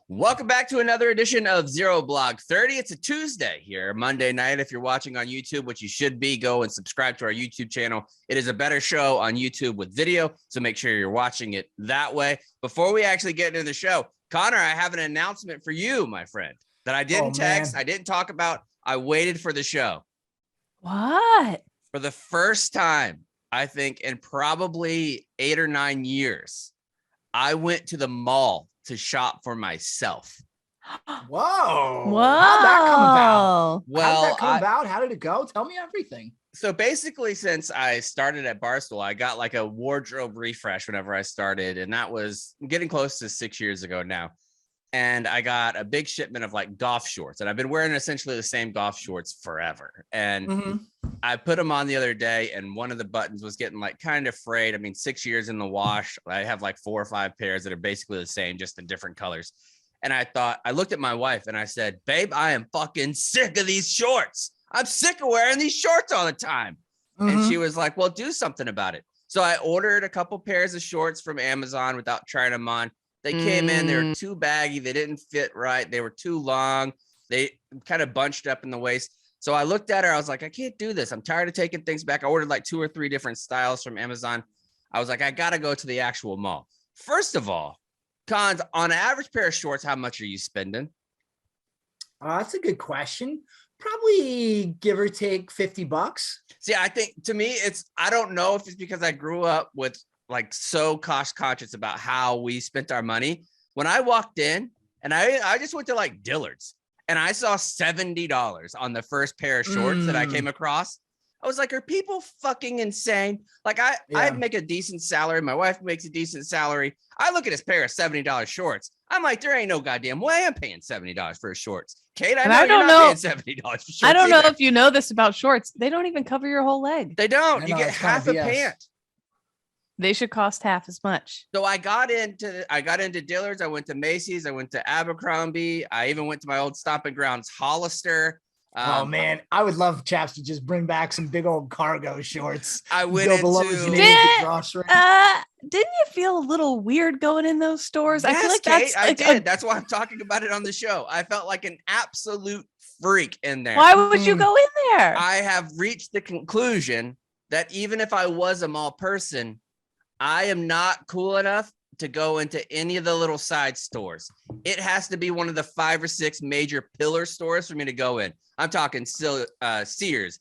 Welcome back to another edition of Zero Blog 30. It's a Tuesday here, Monday night. If you're watching on YouTube, which you should be, go and subscribe to our YouTube channel. It is a better show on YouTube with video, so make sure you're watching it that way. Before we actually get into the show, Connor, I have an announcement for you, my friend, that I didn't text, I didn't talk about. I waited for the show. What? For the first time, I think, in probably 8 or 9 years, I went to the mall to shop for myself. Whoa. Whoa. How'd that come about? Well, how'd that come about? How did it go? Tell me everything. So basically, since I started at Barstool, I got like a wardrobe refresh whenever I started. And that was getting close to 6 years ago now. And I got a big shipment of like golf shorts. And I've been wearing essentially the same golf shorts forever. And I put them on the other day, and one of the buttons was getting like kind of frayed. I mean, 6 years in the wash, I have like 4 or 5 pairs that are basically the same, just in different colors. And I looked at my wife and I said, babe, I am fucking sick of these shorts. I'm sick of wearing these shorts all the time. And she was like, well, do something about it. So I ordered a couple pairs of shorts from Amazon without trying them on. They came in, they were too baggy. They didn't fit right. They were too long. They kind of bunched up in the waist. So I looked at her. I was like, I can't do this. I'm tired of taking things back. I ordered like 2 or 3 different styles from Amazon. I was like, I got to go to the actual mall. First of all, Cons, on an average pair of shorts, how much are you spending? That's a good question. Probably give or take $50. See, I think to me, I don't know if it's because I grew up with like so cost conscious about how we spent our money. When I walked in and I just went to like Dillard's and I saw $70 on the first pair of shorts that I came across. I was like, are people fucking insane? Like I make a decent salary. My wife makes a decent salary. I look at this pair of $70 shorts. I'm like, there ain't no goddamn way I'm paying $70 for shorts. Kate, I don't know. Paying $70 for shorts I don't know if you know this about shorts. They don't even cover your whole leg. They don't. You get half a pant. They should cost half as much. So I got into Dillard's. I went to Macy's. I went to Abercrombie. I even went to my old stomping grounds, Hollister. Oh man, I would love Chaps to just bring back some big old cargo shorts. I went didn't you feel a little weird going in those stores? Yes, I feel like Kate, I did. That's why I'm talking about it on the show. I felt like an absolute freak in there. Why would you go in there? I have reached the conclusion that even if I was a mall person, I am not cool enough to go into any of the little side stores. It has to be one of the 5 or 6 major pillar stores for me to go in. I'm talking Sears,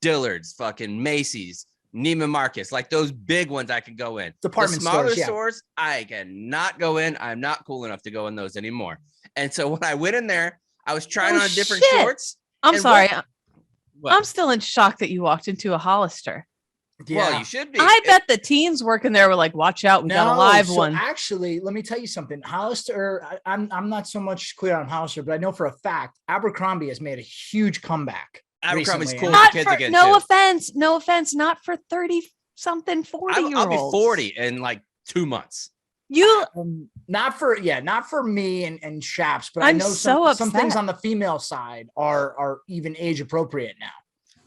Dillard's, fucking Macy's, Neiman Marcus, like those big ones I can go in. Department the smaller stores, I cannot go in. I'm not cool enough to go in those anymore. And so when I went in there, I was trying on different shorts. I'm sorry. I'm still in shock that you walked into a Hollister. Yeah. Well, you should be. I bet the teens working there were like, watch out, we got a live one. Actually, let me tell you something. Hollister, I'm not so much clear on Hollister, but I know for a fact Abercrombie has made a huge comeback. Abercrombie's cool for kids again. No offense, not for 30-something, 40-year-olds. I'll be 40 in like 2 months. Not for me and Shaps, but I'm I know some things on the female side are even age appropriate now.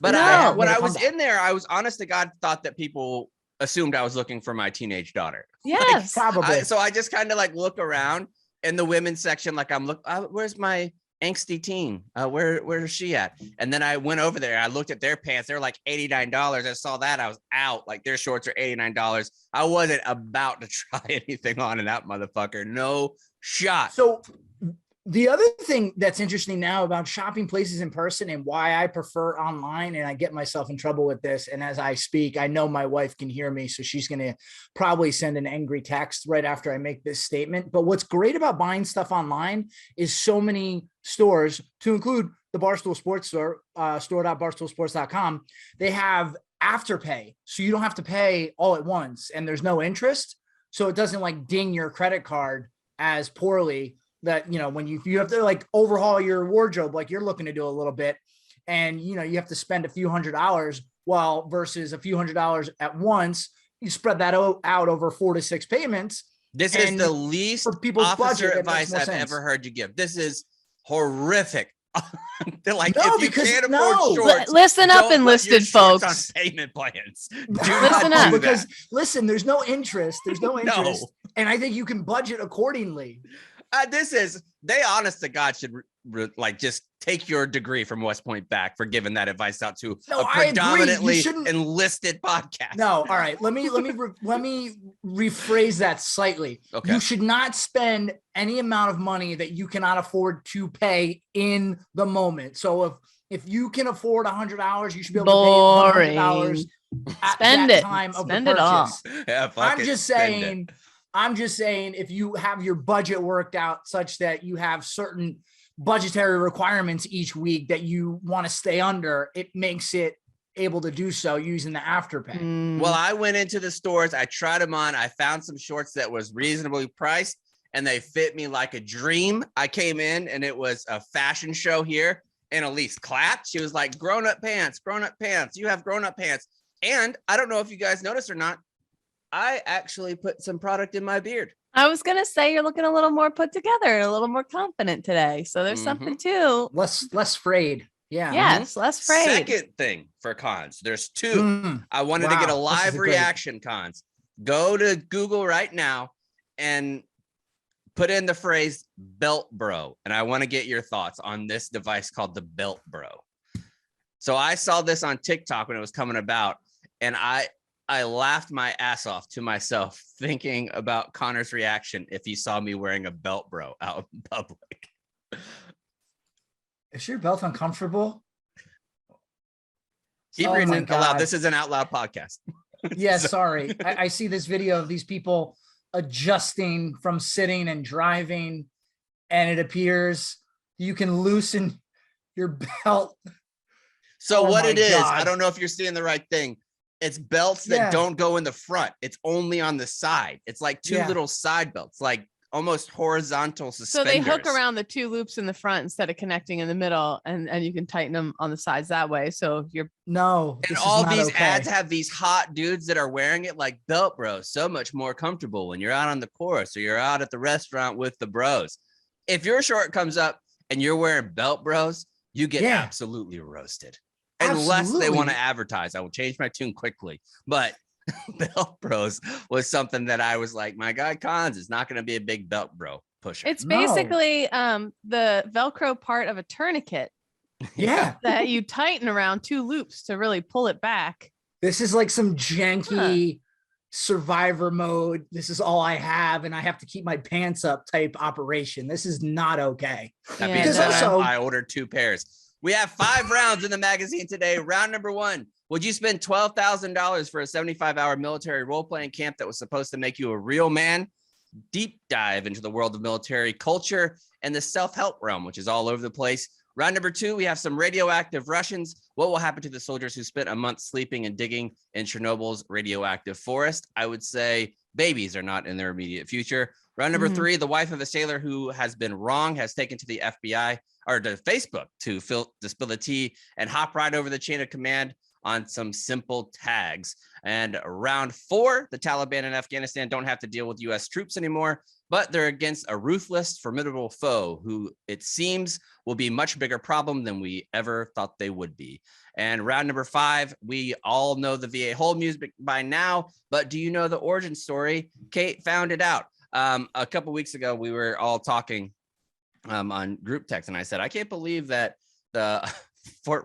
But when I was in there, I was honest to God thought that people assumed I was looking for my teenage daughter. Yes, probably. So I just kind of like look around in the women's section, like I'm where's my angsty teen? Where is she at? And then I went over there. I looked at their pants. They're like $89. I saw that. I was out. Like their shorts are $89. I wasn't about to try anything on in that motherfucker. No shot. So the other thing that's interesting now about shopping places in person and why I prefer online, and I get myself in trouble with this, and as I speak, I know my wife can hear me, so she's going to probably send an angry text right after I make this statement. But what's great about buying stuff online is so many stores, to include the Barstool Sports store, store.barstoolsports.com, they have afterpay. So you don't have to pay all at once, and there's no interest. So it doesn't like ding your credit card as poorly that, you know, when you have to like overhaul your wardrobe, like you're looking to do a little bit, and, you know, you have to spend a few $100s, well, versus a few $100s at once, you spread that out over 4 to 6 payments. This is the least for people's officer budget advice I've ever heard you give. This is horrific. They're like, no, if you can't afford shorts, listen up, enlisted folks. On payment plans. Listen up, because listen, there's no interest. There's no interest, and I think you can budget accordingly. They honest to God should like just take your degree from West Point back for giving that advice out to a predominantly enlisted podcast. No, all right. Let me rephrase that slightly. Okay. You should not spend any amount of money that you cannot afford to pay in the moment. So if you can afford $100, you should be able to pay $100 at Spend that it. time of Spend the it all. purchase. Yeah, I'm just saying if you have your budget worked out such that you have certain budgetary requirements each week that you want to stay under, it makes it able to do so using the Afterpay. Well, I went into the stores, I tried them on, I found some shorts that was reasonably priced and they fit me like a dream. I came in and it was a fashion show here and Elise clapped. She was like, grown-up pants, you have grown-up pants. And I don't know if you guys noticed or not, I actually put some product in my beard. I was going to say you're looking a little more put together, a little more confident today. So there's something too. Less frayed. Yeah. Yes, less frayed. Second thing for cons, there's two. I wanted to get a live reaction cons. Go to Google right now and put in the phrase belt bro. And I want to get your thoughts on this device called the belt bro. So I saw this on TikTok when it was coming about and I laughed my ass off to myself thinking about Connor's reaction if he saw me wearing a belt bro out in public. Is your belt uncomfortable? Keep reading it aloud. This is an out loud podcast. Yeah, sorry. I see this video of these people adjusting from sitting and driving, and it appears you can loosen your belt. So what it is, I don't know if you're seeing the right thing. It's belts that don't go in the front. It's only on the side. It's like two little side belts, like almost horizontal suspenders. So they hook around the two loops in the front instead of connecting in the middle, and you can tighten them on the sides that way. So you're and all these ads have these hot dudes that are wearing it like belt bros. So much more comfortable when you're out on the course or you're out at the restaurant with the bros. If your short comes up and you're wearing belt bros, you get absolutely roasted. Unless they want to advertise, I will change my tune quickly. But belt bros was something that I was like, my guy Cons is not going to be a big belt bro pusher. It's basically the Velcro part of a tourniquet. Yeah. That you tighten around two loops to really pull it back. This is like some janky survivor mode. This is all I have, and I have to keep my pants up type operation. This is not okay. That being said, I ordered 2 pairs. We have 5 rounds in the magazine today. Round number 1. Would you spend $12,000 for a 75-hour military role-playing camp that was supposed to make you a real man? Deep dive into the world of military culture and the self-help realm, which is all over the place. Round number 2, we have some radioactive Russians. What will happen to the soldiers who spent a month sleeping and digging in Chernobyl's radioactive forest? I would say babies are not in their immediate future. Round number 3, the wife of a sailor who has been wrong has taken to the FBI or to Facebook to spill the tea and hop right over the chain of command on some simple tags. And round 4, the Taliban in Afghanistan don't have to deal with U.S. troops anymore, but they're against a ruthless, formidable foe who it seems will be a much bigger problem than we ever thought they would be. And round number 5, we all know the VA hold music by now, but do you know the origin story? Kate found it out. A couple weeks ago, we were all talking on group text, and I said, I can't believe that the Fort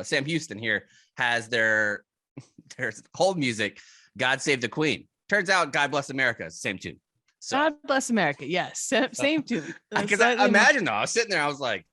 Sam Houston here has their hold music, God Save the Queen. Turns out God Bless America is the same tune. So, God Bless America. Yes. Same tune. Because I imagine though, I was sitting there, I was like,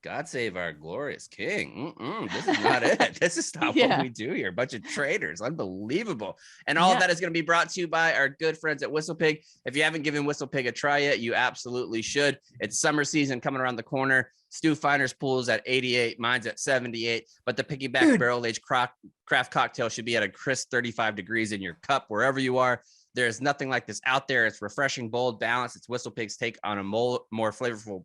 God save our glorious king. This is not it. This is not what we do here. A bunch of traitors. Unbelievable. And all of that is going to be brought to you by our good friends at WhistlePig. If you haven't given WhistlePig a try yet, you absolutely should. It's summer season coming around the corner. Stu Finer's pool's at 88. Mine's at 78. But the piggyback barrel-aged craft cocktail should be at a crisp 35 degrees in your cup, wherever you are. There's nothing like this out there. It's refreshing, bold, balanced. It's WhistlePig's take on a more flavorful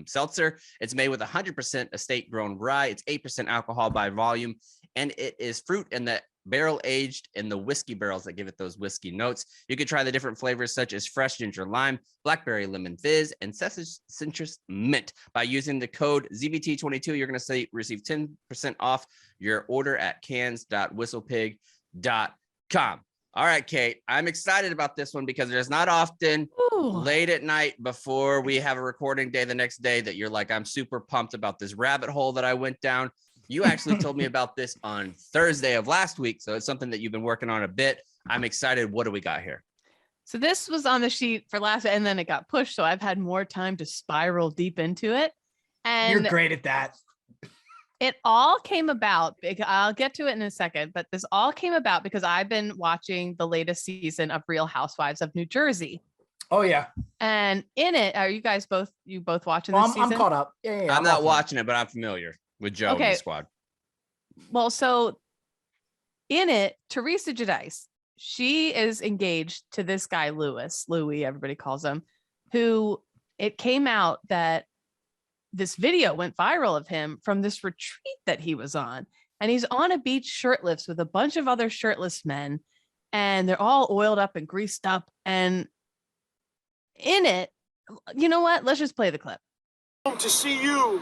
seltzer. It's made with 100% estate-grown rye. It's 8% alcohol by volume, and it is fruit and the barrel aged in the whiskey barrels that give it those whiskey notes. You could try the different flavors such as fresh ginger lime, blackberry lemon fizz, and citrus mint. By using the code ZBT22, you're going to receive 10% off your order at cans.whistlepig.com. All right, Kate, I'm excited about this one because there's not often late at night before we have a recording day the next day that you're like, I'm super pumped about this rabbit hole that I went down. You actually told me about this on Thursday of last week. So it's something that you've been working on a bit. I'm excited. What do we got here? So this was on the sheet for last, and then it got pushed. So I've had more time to spiral deep into it. And you're great at that. It all came about, I'll get to it in a second, but this all came about because I've been watching the latest season of Real Housewives of New Jersey. Oh yeah. And in it, are you guys both watching this season? I'm caught up. Yeah. I'm not watching it, but I'm familiar with Joe and the squad. Well, so in it, Teresa Giudice, she is engaged to this guy, Louis, everybody calls him, who it came out that this video went viral of him from this retreat that he was on. And he's on a beach shirtless with a bunch of other shirtless men. And they're all oiled up and greased up. And in it, you know what? Let's just play the clip. To see you,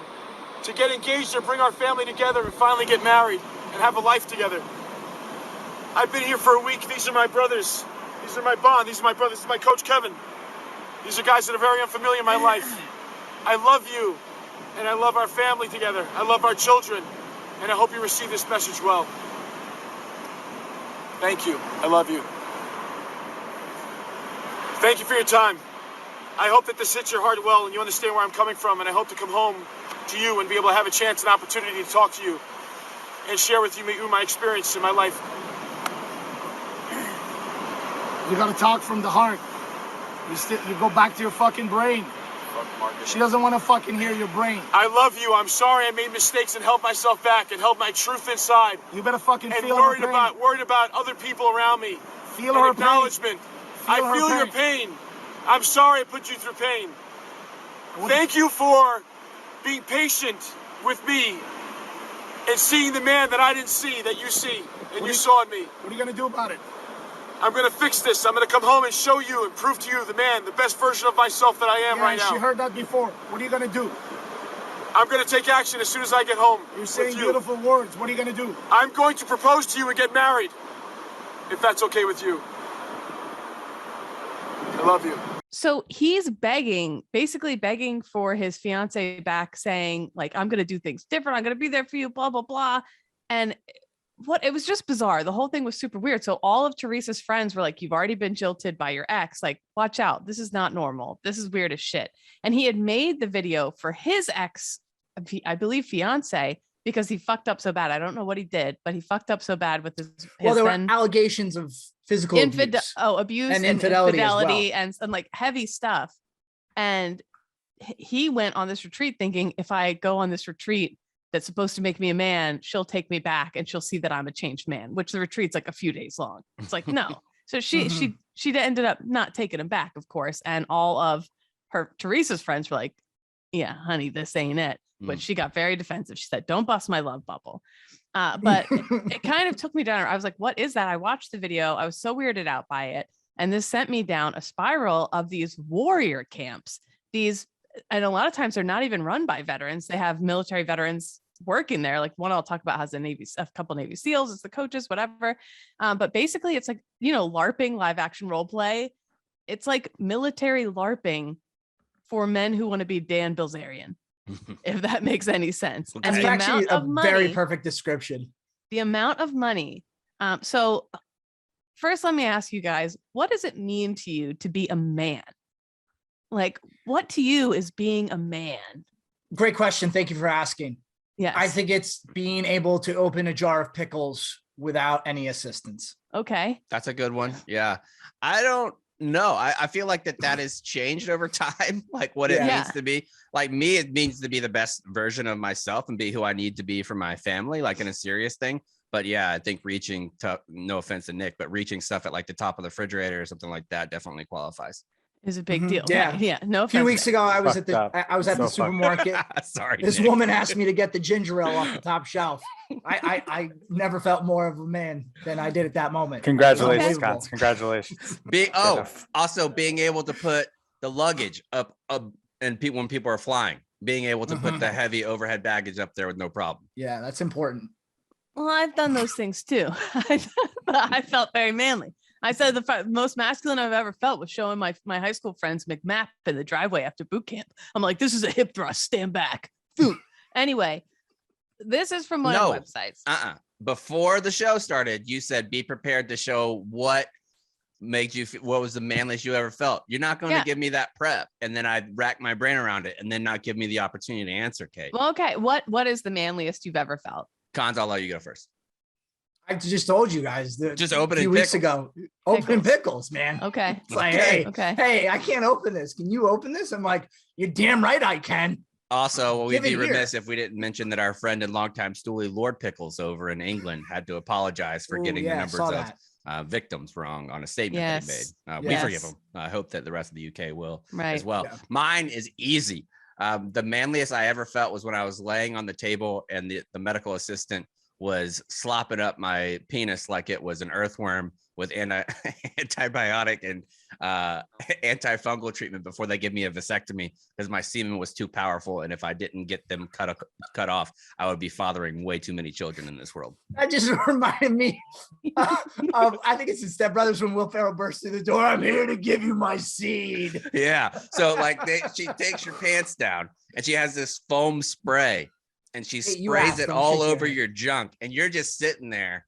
to get engaged or bring our family together and finally get married and have a life together. I've been here for a week. These are my brothers. These are my bond. These are my brothers. This is my coach, Kevin. These are guys that are very unfamiliar in my life. I love you. And I love our family together. I love our children. And I hope you receive this message well. Thank you. I love you. Thank you for your time. I hope that this hits your heart well and you understand where I'm coming from. And I hope to come home to you and be able to have a chance and opportunity to talk to you and share with you my experience in my life. You gotta talk from the heart. You go back to your fucking brain. She doesn't want to fucking hear your brain. I love you. I'm sorry I made mistakes and held myself back and held my truth inside. You better fucking and feel worried her pain. worried about other people around me. Feel her acknowledgement. I feel your pain. I'm sorry I put you through pain. Thank you for being patient with me and seeing the man that I didn't see that you see and you saw in me. What are you gonna do about it? I'm going to fix this. I'm going to come home and show you and prove to you, the man, the best version of myself that I am right now. She heard that before. What are you going to do? I'm going to take action as soon as I get home. You're saying beautiful words. What are you going to do? I'm going to propose to you and get married, if that's okay with you. I love you. So he's basically begging for his fiance back, saying, like, I'm going to do things different. I'm going to be there for you, blah, blah, blah. And it was just bizarre. The whole thing was super weird. So all of Teresa's friends were like, you've already been jilted by your ex. Like, watch out. This is not normal. This is weird as shit. And he had made the video for his ex, I believe, fiance, because he fucked up so bad. I don't know what he did, but he fucked up so bad with his there were allegations of physical abuse. Abuse and infidelity and like heavy stuff. And he went on this retreat thinking, if I go on this retreat that's supposed to make me a man, she'll take me back and she'll see that I'm a changed man, which the retreat's like a few days long. It's like, no. So she ended up not taking him back, of course. And all of Teresa's friends were like, yeah, honey, this ain't it. But she got very defensive. She said, don't bust my love bubble. But it kind of took me down. I was like, what is that? I watched the video. I was so weirded out by it. And this sent me down a spiral of these warrior camps. And a lot of times they're not even run by veterans. They have military veterans working there. Like one I'll talk about has a couple Navy SEALs, it's the coaches, whatever. But basically it's like, LARPing, live action role play. It's like military LARPing for men who want to be Dan Bilzerian, if that makes any sense. Okay. And the actually amount of money, very perfect description. The amount of money. So first, let me ask you guys, what does it mean to you to be a man? Like, what to you is being a man? Great question. Thank you for asking. Yes. I think it's being able to open a jar of pickles without any assistance. Okay. That's a good one. Yeah. I don't know. I feel like that has changed over time, like what it means to be. Like me, it means to be the best version of myself and be who I need to be for my family, like in a serious thing. But yeah, I think reaching to, no offense to Nick, but reaching stuff at like the top of the refrigerator or something like that definitely qualifies. Is a big deal. Yeah. Right? Yeah. No. A few weeks ago, I was at the supermarket. Sorry. This Nick. woman asked me to get the ginger ale off the top shelf. I never felt more of a man than I did at that moment. Congratulations, Scott. Congratulations. Also being able to put the luggage up and when people are flying, being able to put the heavy overhead baggage up there with no problem. Yeah, that's important. Well, I've done those things too. I felt very manly. I said the most masculine I've ever felt was showing my high school friends McMap in the driveway after boot camp. I'm like, this is a hip thrust. Stand back. Anyway, this is from one of the websites. Before the show started, you said be prepared to show what made you what was the manliest you ever felt. You're not going to give me that prep, and then I'd rack my brain around it and then not give me the opportunity to answer, Kate. Well, okay. What is the manliest you've ever felt? Cons, I'll let you go first. I just told you guys just opening a few weeks ago. Open pickles, man. Okay. It's like, hey, I can't open this. Can you open this? I'm like, you're damn right I can. Also, we'd be remiss if we didn't mention that our friend and longtime stoolie Lord Pickles over in England had to apologize for getting the numbers of victims wrong on a statement that he made. We forgive him. I hope that the rest of the UK will as well. Yeah. Mine is easy. The manliest I ever felt was when I was laying on the table and the medical assistant was slopping up my penis like it was an earthworm with antibiotic and antifungal treatment before they give me a vasectomy because my semen was too powerful, and if I didn't get them cut off, I would be fathering way too many children in this world. That just reminded me of I think it's in Step Brothers when Will Ferrell bursts through the door. I'm here to give you my seed. Yeah. So like she takes your pants down and she has this foam spray and she sprays it all over your junk, and you're just sitting there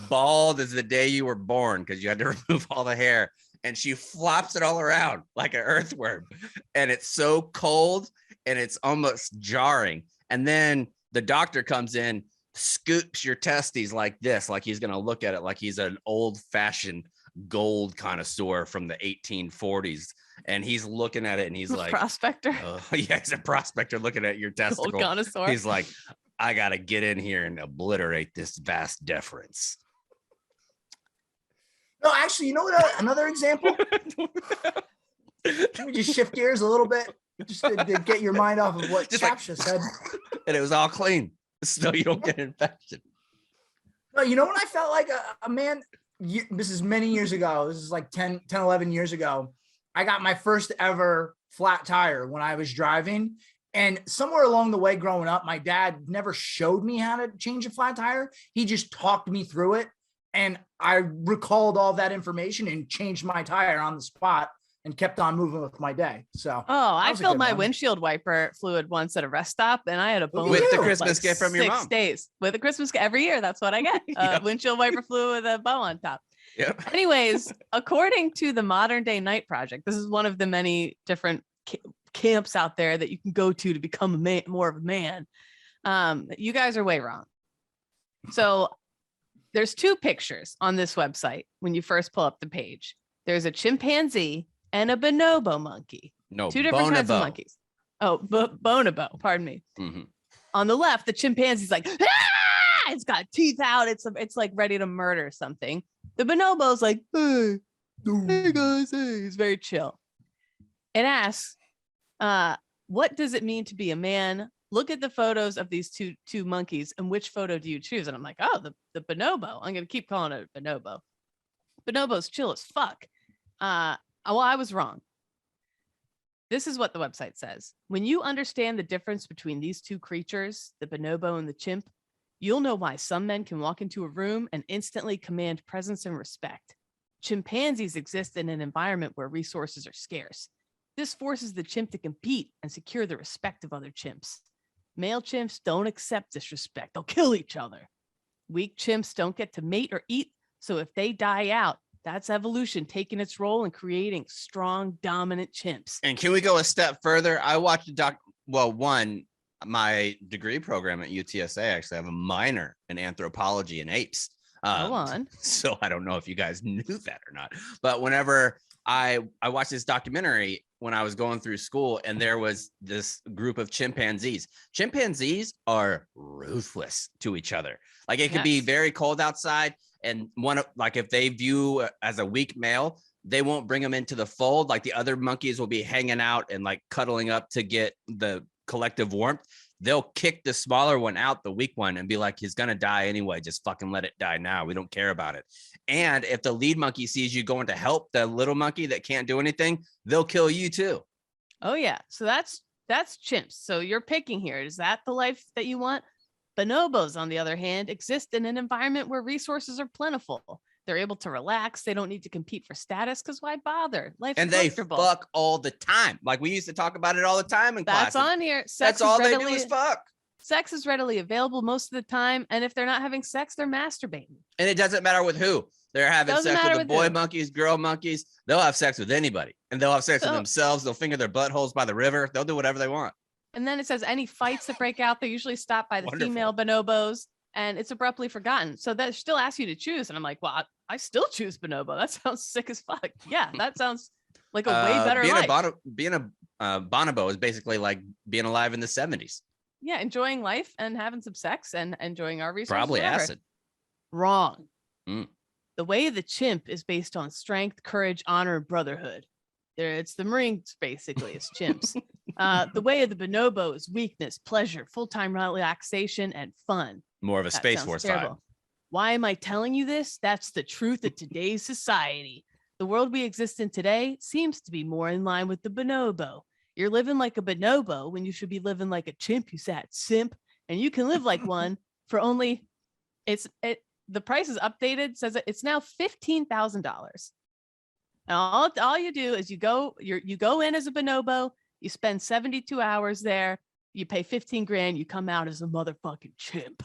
bald as the day you were born because you had to remove all the hair, and she flops it all around like an earthworm, and it's so cold and it's almost jarring. And then the doctor comes in, scoops your testes like this, like he's gonna look at it like he's an old-fashioned gold connoisseur from the 1840s, and he's looking at it and he's like, prospector. He's a prospector looking at your testicle. Gold connoisseur. He's like, I gotta get in here and obliterate this vast deference. No, actually, you know what? Another example. Can we just shift gears a little bit, just to get your mind off of what Chapsha said? And it was all clean, so you don't get an infection. No, you know what I felt like a man. This is many years ago. This is like 10, 11 years ago. I got my first ever flat tire when I was driving. And somewhere along the way growing up, my dad never showed me how to change a flat tire. He just talked me through it. And I recalled all that information and changed my tire on the spot and kept on moving with my day. So, I filled my windshield wiper fluid once at a rest stop, and I had a bone with the Christmas gift from your mom. 6 days with a Christmas every year. That's what I get. Windshield wiper fluid with a bow on top. Yep. Anyways, according to the Modern Day Night Project, this is one of the many different camps out there that you can go to become a man, more of a man. You guys are way wrong. So there's 2 pictures on this website when you first pull up the page. There's a chimpanzee and a bonobo monkey. No, 2 different kinds of monkeys. Oh, bonobo, pardon me. Mm-hmm. On the left, the chimpanzee's like, it's got teeth out. It's like ready to murder something. The bonobo's like, hey guys, hey. He's very chill. It asks, what does it mean to be a man? Look at the photos of these two monkeys, and which photo do you choose? And I'm like, oh, the bonobo. I'm gonna keep calling it a bonobo. Bonobo's chill as fuck. Well, I was wrong. This is what the website says. When you understand the difference between these 2 creatures, the bonobo and the chimp, you'll know why some men can walk into a room and instantly command presence and respect. Chimpanzees exist in an environment where resources are scarce. This forces the chimp to compete and secure the respect of other chimps. Male chimps don't accept disrespect. They'll kill each other. Weak chimps don't get to mate or eat, so if they die out, that's evolution taking its role in creating strong, dominant chimps. And can we go a step further? I watched my degree program at UTSA, actually, I have a minor in anthropology and apes. Go on. So I don't know if you guys knew that or not, but whenever I watched this documentary when I was going through school, and there was this group of chimpanzees. Chimpanzees are ruthless to each other. Like it could be very cold outside, and if they view as a weak male, they won't bring them into the fold. Like the other monkeys will be hanging out and like cuddling up to get the collective warmth. They'll kick the smaller one out, the weak one, and be like, he's gonna die anyway. Just fucking let it die now. We don't care about it. And if the lead monkey sees you going to help the little monkey that can't do anything, they'll kill you too. Oh yeah. So that's chimps. So you're picking here. Is that the life that you want? Bonobos, on the other hand, exist in an environment where resources are plentiful. They're able to relax. They don't need to compete for status because why bother? Life's And they comfortable. fuck all the time. Like we used to talk about it all the time in class. That's on here. That's all they do is fuck. Sex is readily available most of the time. And if they're not having sex, they're masturbating. And it doesn't matter with who. They're having sex with the boy who. monkeys, girl monkeys. They'll have sex with anybody. And they'll have sex with themselves. They'll finger their buttholes by the river. They'll do whatever they want. And then it says any fights that break out, they usually stop by the female bonobos. And it's abruptly forgotten. So that still asks you to choose. And I'm like, well, I still choose bonobo. That sounds sick as fuck. Yeah, that sounds like a way better life. Being a bonobo is basically like being alive in the 70s. Yeah, enjoying life and having some sex and enjoying our resources. Probably acid. Wrong. The way of the chimp is based on strength, courage, honor, and brotherhood. It's the Marines, basically. It's chimps. The way of the bonobo is weakness, pleasure, full-time relaxation, and fun. More of a Space Force vibe. Why am I telling you this? That's the truth of today's society. The world we exist in today seems to be more in line with the bonobo. You're living like a bonobo when you should be living like a chimp, you sad simp. And you can live like one for only, the price is updated, says that it's now $15,000. Now all you do is you go in as a bonobo, you spend 72 hours there, you pay 15 grand, you come out as a motherfucking chimp.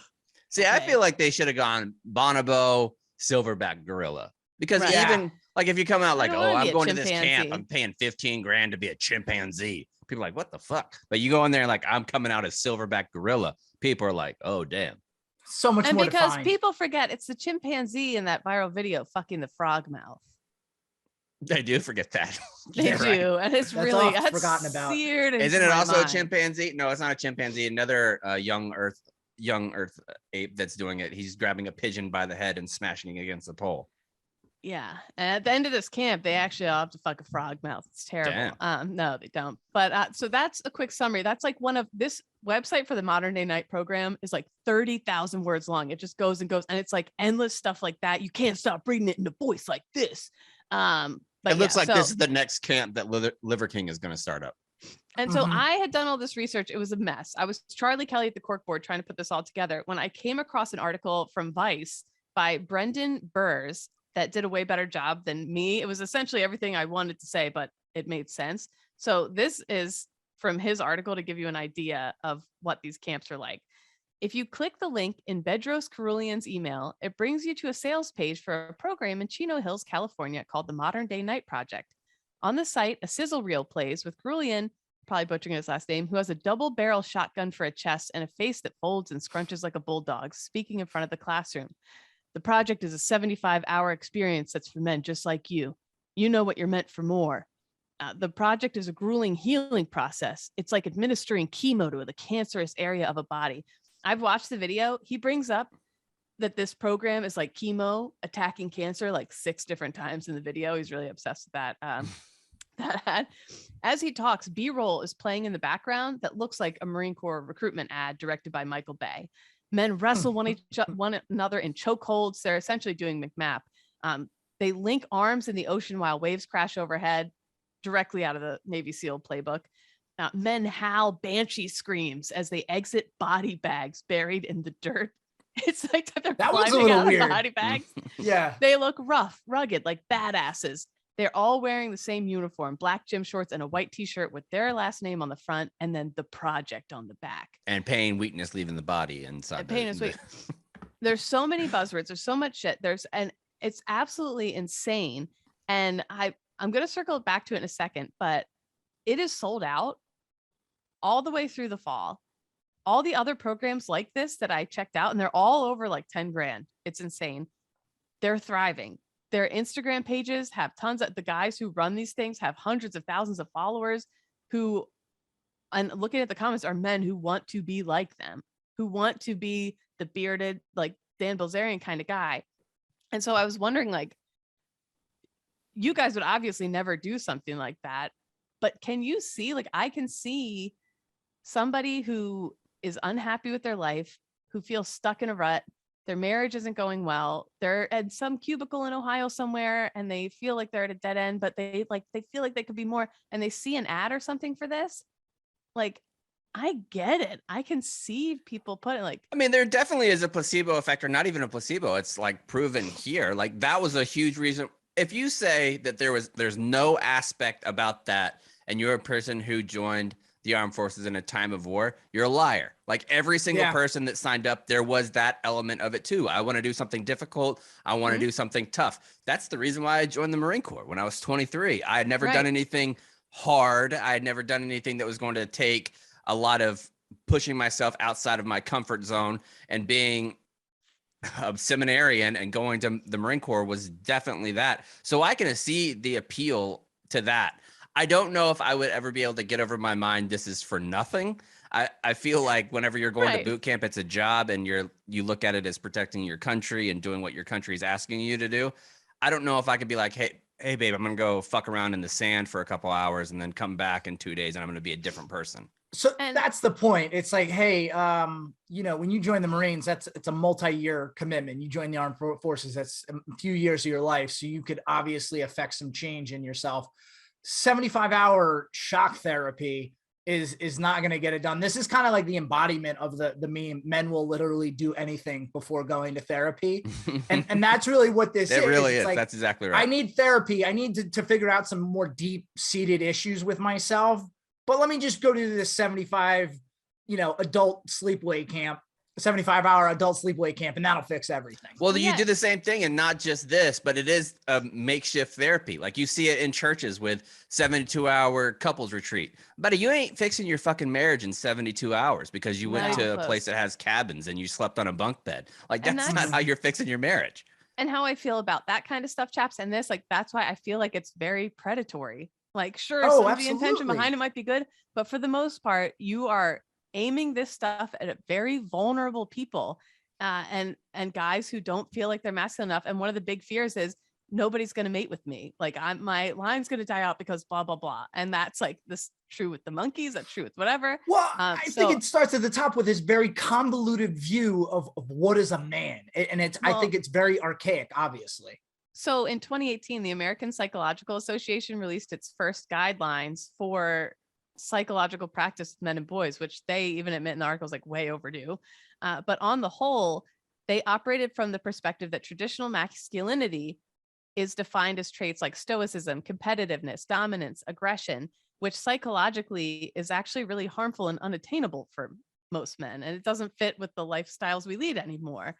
See, I feel like they should have gone bonobo, silverback gorilla. Because even like if you come out like, oh, I'm going to this camp, I'm paying 15 grand to be a chimpanzee. People are like, what the fuck? But you go in there like, I'm coming out as silverback gorilla. People are like, oh, damn. So much more because defined. People forget it's the chimpanzee in that viral video fucking the frog mouth. They do forget that. They do. Right. And it's really forgotten about. Seared Isn't it also a chimpanzee? No, it's not a chimpanzee. Another young Earth ape that's doing it. He's grabbing a pigeon by the head and smashing it against the pole. Yeah. And at the end of this camp, they actually all have to fuck a frog mouth. It's terrible. No, they don't. But so that's a quick summary. That's like one of this website for the Modern Day Night program is like 30,000 words long. It just goes and goes. And it's like endless stuff like that. You can't stop reading it in a voice like this. But it looks like this is the next camp that Liver King is going to start up. And so I had done all this research. It was a mess. I was Charlie Kelly at the corkboard trying to put this all together when I came across an article from Vice by Brendan Burrs that did a way better job than me. It was essentially everything I wanted to say, but it made sense. So this is from his article to give you an idea of what these camps are like. If you click the link in Bedros Carulian's email, it brings you to a sales page for a program in Chino Hills, California called the Modern Day Night Project. On the site, a sizzle reel plays with Carulian, probably butchering his last name, who has a double barrel shotgun for a chest and a face that folds and scrunches like a bulldog, speaking in front of the classroom. The project is a 75-hour experience that's for men just like you. You know what you're meant for more. The project is a grueling healing process. It's like administering chemo to the cancerous area of a body. I've watched the video. He brings up that this program is like chemo attacking cancer like 6 different times in the video. He's really obsessed with that. As he talks, B-roll is playing in the background that looks like a Marine Corps recruitment ad directed by Michael Bay. Men wrestle one another in chokeholds. They're essentially doing McMap. They link arms in the ocean while waves crash overhead, directly out of the Navy SEAL playbook. Men howl banshee screams as they exit body bags buried in the dirt. It's like they're climbing out of body bags. Yeah. They look rough, rugged, like badasses. They're all wearing the same uniform, black gym shorts and a white t-shirt with their last name on the front and then the project on the back. And pain, weakness leaving the body inside. Pain is weak. There's so many buzzwords. There's so much shit. And it's absolutely insane. And I'm going to circle back to it in a second, but it is sold out all the way through the fall. All the other programs like this that I checked out, and they're all over like 10 grand. It's insane. They're thriving. Their Instagram pages have tons of the guys who run these things have hundreds of thousands of followers who, and looking at the comments, are men who want to be like them, who want to be the bearded, like Dan Bilzerian kind of guy. And so I was wondering, like, you guys would obviously never do something like that, but can you see, like, I can see somebody who is unhappy with their life, who feels stuck in a rut, their marriage isn't going well, they're at some cubicle in Ohio somewhere and they feel like they're at a dead end, but they feel like they could be more, and they see an ad or something for this. Like, I get it. I can see people putting like, I mean, there definitely is a placebo effect, or not even a placebo. It's like proven here. Like that was a huge reason. If you say that there's no aspect about that, and you're a person who joined the armed forces in a time of war, you're a liar. Like every single person that signed up, there was that element of it too. I want to do something difficult. I want to do something tough. That's the reason why I joined the Marine Corps when I was 23. I had never done anything hard. I had never done anything that was going to take a lot of pushing myself outside of my comfort zone, and being a seminarian and going to the Marine Corps was definitely that. So I can see the appeal to that. I don't know if I would ever be able to get over my mind, this is for nothing. I feel like whenever you're going to boot camp, it's a job, and you look at it as protecting your country and doing what your country is asking you to do. I don't know if I could be like, hey babe, I'm going to go fuck around in the sand for a couple hours and then come back in 2 days and I'm going to be a different person. So that's the point. It's like, hey, when you join the Marines, it's a multi-year commitment. You join the armed forces, that's a few years of your life. So you could obviously affect some change in yourself. 75-hour shock therapy is not going to get it done. This is kind of like the embodiment of the meme. Men will literally do anything before going to therapy. And that's really what this is. It really is. Like, that's exactly right. I need therapy. I need to figure out some more deep-seated issues with myself. But let me just go to this 75, adult sleepaway camp, 75-hour adult sleepaway camp, and that'll fix everything. Well, you do the same thing, and not just this, but it is a makeshift therapy. Like you see it in churches with 72-hour couples retreat. But you ain't fixing your fucking marriage in 72 hours because you went to a place that has cabins and you slept on a bunk bed. Like that's not how you're fixing your marriage. And how I feel about that kind of stuff, chaps, and this, like, that's why I feel like it's very predatory. Like, sure, some of the intention behind it might be good, but for the most part, you are aiming this stuff at very vulnerable people and guys who don't feel like they're masculine enough. And one of the big fears is nobody's going to mate with me. Like my line's going to die out because blah, blah, blah. And that's like this true with the monkeys. That's true with whatever. Well, I think it starts at the top with this very convoluted view of what is a man. And I think it's very archaic, obviously. So in 2018, the American Psychological Association released its first guidelines for psychological practice with men and boys, which they even admit in the article is like way overdue. But on the whole, they operated from the perspective that traditional masculinity is defined as traits like stoicism, competitiveness, dominance, aggression, which psychologically is actually really harmful and unattainable for most men. And it doesn't fit with the lifestyles we lead anymore.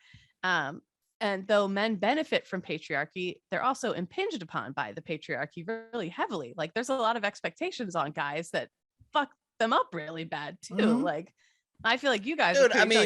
And though men benefit from patriarchy, they're also impinged upon by the patriarchy really heavily. Like there's a lot of expectations on guys that fuck them up really bad too. Like I feel like you guys,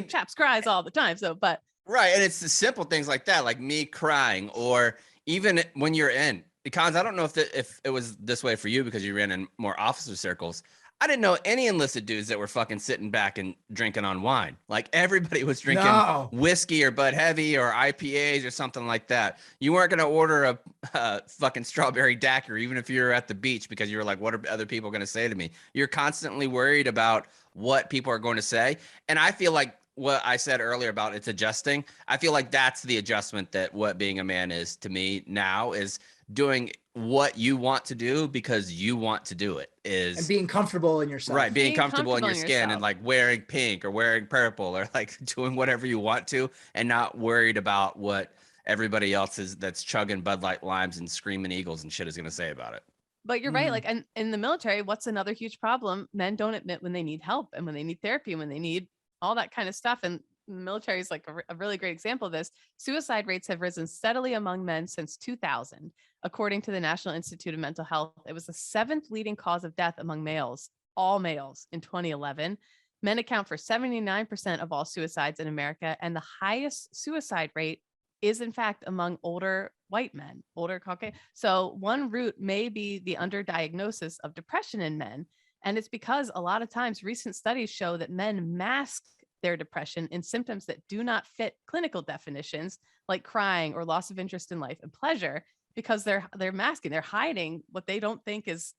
chaps cries all the time. So, but right, and it's the simple things like that, like me crying, or even when you're in Cons, I don't know if it was this way for you because you ran in more officer circles. I didn't know any enlisted dudes that were fucking sitting back and drinking on wine. Like everybody was drinking whiskey or Bud Heavy or IPAs or something like that. You weren't going to order a fucking strawberry daiquiri, even if you were at the beach, because you were like, what are other people going to say to me? You're constantly worried about what people are going to say. And I feel like what I said earlier about it's adjusting, I feel like that's the adjustment that what being a man is to me now, is doing what you want to do because you want to do it, is and being comfortable in yourself. Right, being comfortable in your skin and like wearing pink or wearing purple or like doing whatever you want to, and not worried about what everybody else is that's chugging Bud Light Limes and screaming Eagles and shit is going to say about it. But you're right. Like, and in the military, what's another huge problem? Men don't admit when they need help and when they need therapy and when they need all that kind of stuff. And the military is like a really great example of this. Suicide rates have risen steadily among men since 2000. According to the National Institute of Mental Health, it was the 7th leading cause of death among males, all males, in 2011. Men account for 79% of all suicides in America, and the highest suicide rate is in fact among older white men, older Caucasian. So one root may be the underdiagnosis of depression in men. And it's because a lot of times recent studies show that men mask their depression in symptoms that do not fit clinical definitions, like crying or loss of interest in life and pleasure, because they're masking, they're hiding what they don't think is,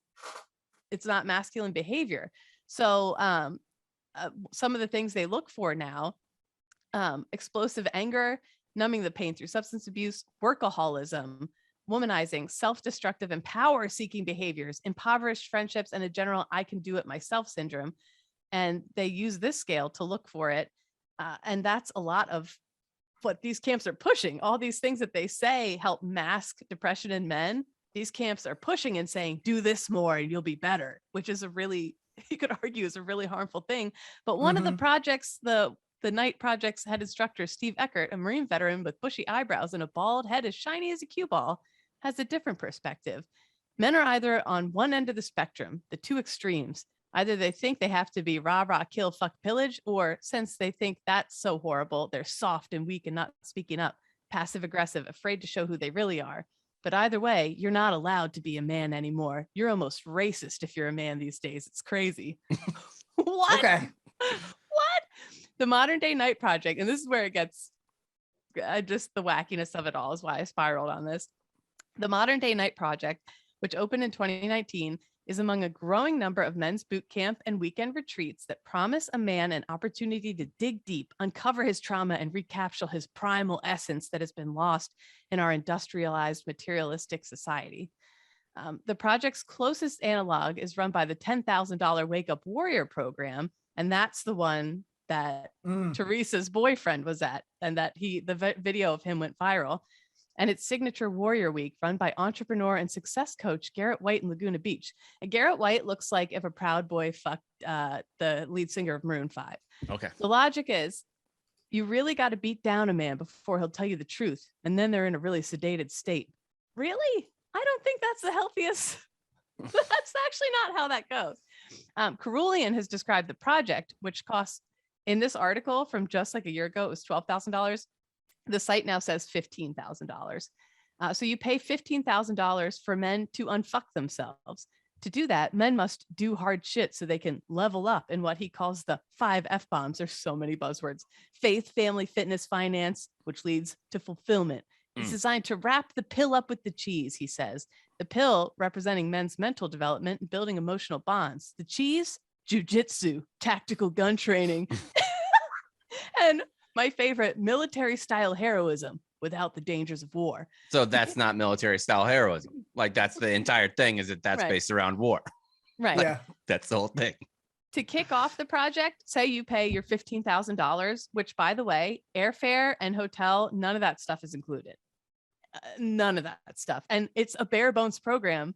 it's not masculine behavior. So some of the things they look for now, explosive anger, numbing the pain through substance abuse, workaholism, womanizing, self-destructive and power-seeking behaviors, impoverished friendships, and a general I can do it myself syndrome. And they use this scale to look for it. And that's a lot of what these camps are pushing. All these things that they say help mask depression in men. These camps are pushing and saying, do this more and you'll be better, which is a really, you could argue is a really harmful thing. But one of the projects, the night project's head instructor, Steve Eckert, a Marine veteran with bushy eyebrows and a bald head as shiny as a cue ball, has a different perspective. Men are either on one end of the spectrum, the two extremes. Either they think they have to be rah, rah, kill, fuck, pillage, or since they think that's so horrible, they're soft and weak and not speaking up, passive aggressive, afraid to show who they really are. But either way, you're not allowed to be a man anymore. You're almost racist if you're a man these days. It's crazy. What? Okay. What? The modern day night project, and this is where it gets just the wackiness of it all is why I spiraled on this. The modern day night project, which opened in 2019, is among a growing number of men's boot camp and weekend retreats that promise a man an opportunity to dig deep, uncover his trauma, and recapture his primal essence that has been lost in our industrialized, materialistic society. The project's closest analog is run by the $10,000 Wake Up Warrior program, and that's the one that Teresa's boyfriend was at, and that the video of him went viral. And its signature Warrior Week, run by entrepreneur and success coach Garrett White in Laguna Beach. And Garrett White looks like if a Proud Boy fucked the lead singer of Maroon 5. Okay. The logic is you really got to beat down a man before he'll tell you the truth. And then they're in a really sedated state. Really? I don't think that's the healthiest. That's actually not how that goes. Carulian has described the project, which costs, in this article from just like a year ago, it was $12,000. The site now says $15,000. So you pay $15,000 for men to unfuck themselves. To do that, men must do hard shit so they can level up in what he calls the 5 F-bombs. There's so many buzzwords. Faith, family, fitness, finance, which leads to fulfillment. It's designed to wrap the pill up with the cheese, he says. The pill representing men's mental development and building emotional bonds. The cheese, jujitsu, tactical gun training. And my favorite, military style heroism without the dangers of war. So that's not military style heroism. Like that's the entire thing, is that's right. based around war. Right. Like, Yeah. that's the whole thing. To kick off the project, say you pay your $15,000, which by the way, airfare and hotel, none of that stuff is included. None of that stuff. And it's a bare bones program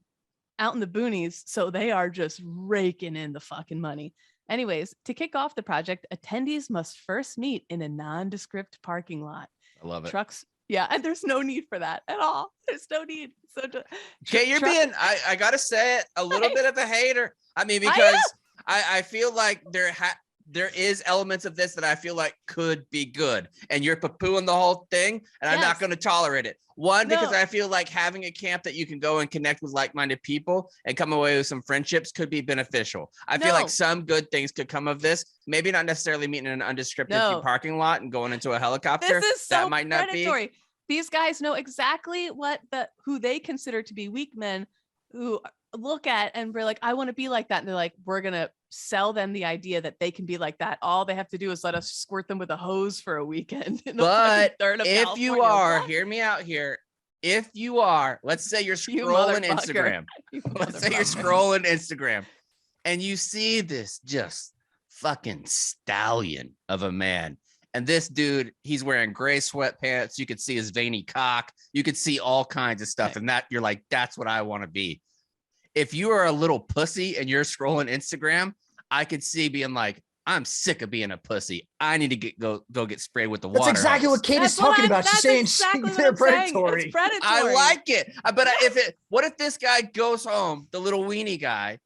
out in the boonies. So they are just raking in the fucking money. Anyways, to kick off the project, attendees must first meet in a nondescript parking lot. I love it. Trucks. Yeah. And there's no need for that at all. There's no need. So Okay, you're being, I got to say it, a little bit of a hater. I mean, because I feel like there is elements of this that I feel like could be good, and you're poo-pooing the whole thing, and I'm not going to tolerate it. One, because I feel like having a camp that you can go and connect with like-minded people and come away with some friendships could be beneficial. I feel like some good things could come of this. Maybe not necessarily meeting in an undescripted parking lot and going into a helicopter. This is so that might not predatory. be. These guys know exactly who they consider to be weak men, who look at and we're like, I want to be like that. And they're like, we're going to sell them the idea that they can be like that. All they have to do is let us squirt them with a hose for a weekend. But if you are, hear me out here. If you are, let's say you're scrolling Instagram. Let's say you're scrolling Instagram and you see this just fucking stallion of a man. And this dude, he's wearing gray sweatpants. You could see his veiny cock. You could see all kinds of stuff. And that you're like, that's what I want to be. If you are a little pussy and you're scrolling Instagram, I could see being like, I'm sick of being a pussy. I need to go get sprayed with the water. That's exactly what Kate is talking about. She's saying they're predatory. It's predatory. I like it. But what if this guy goes home, the little weenie guy?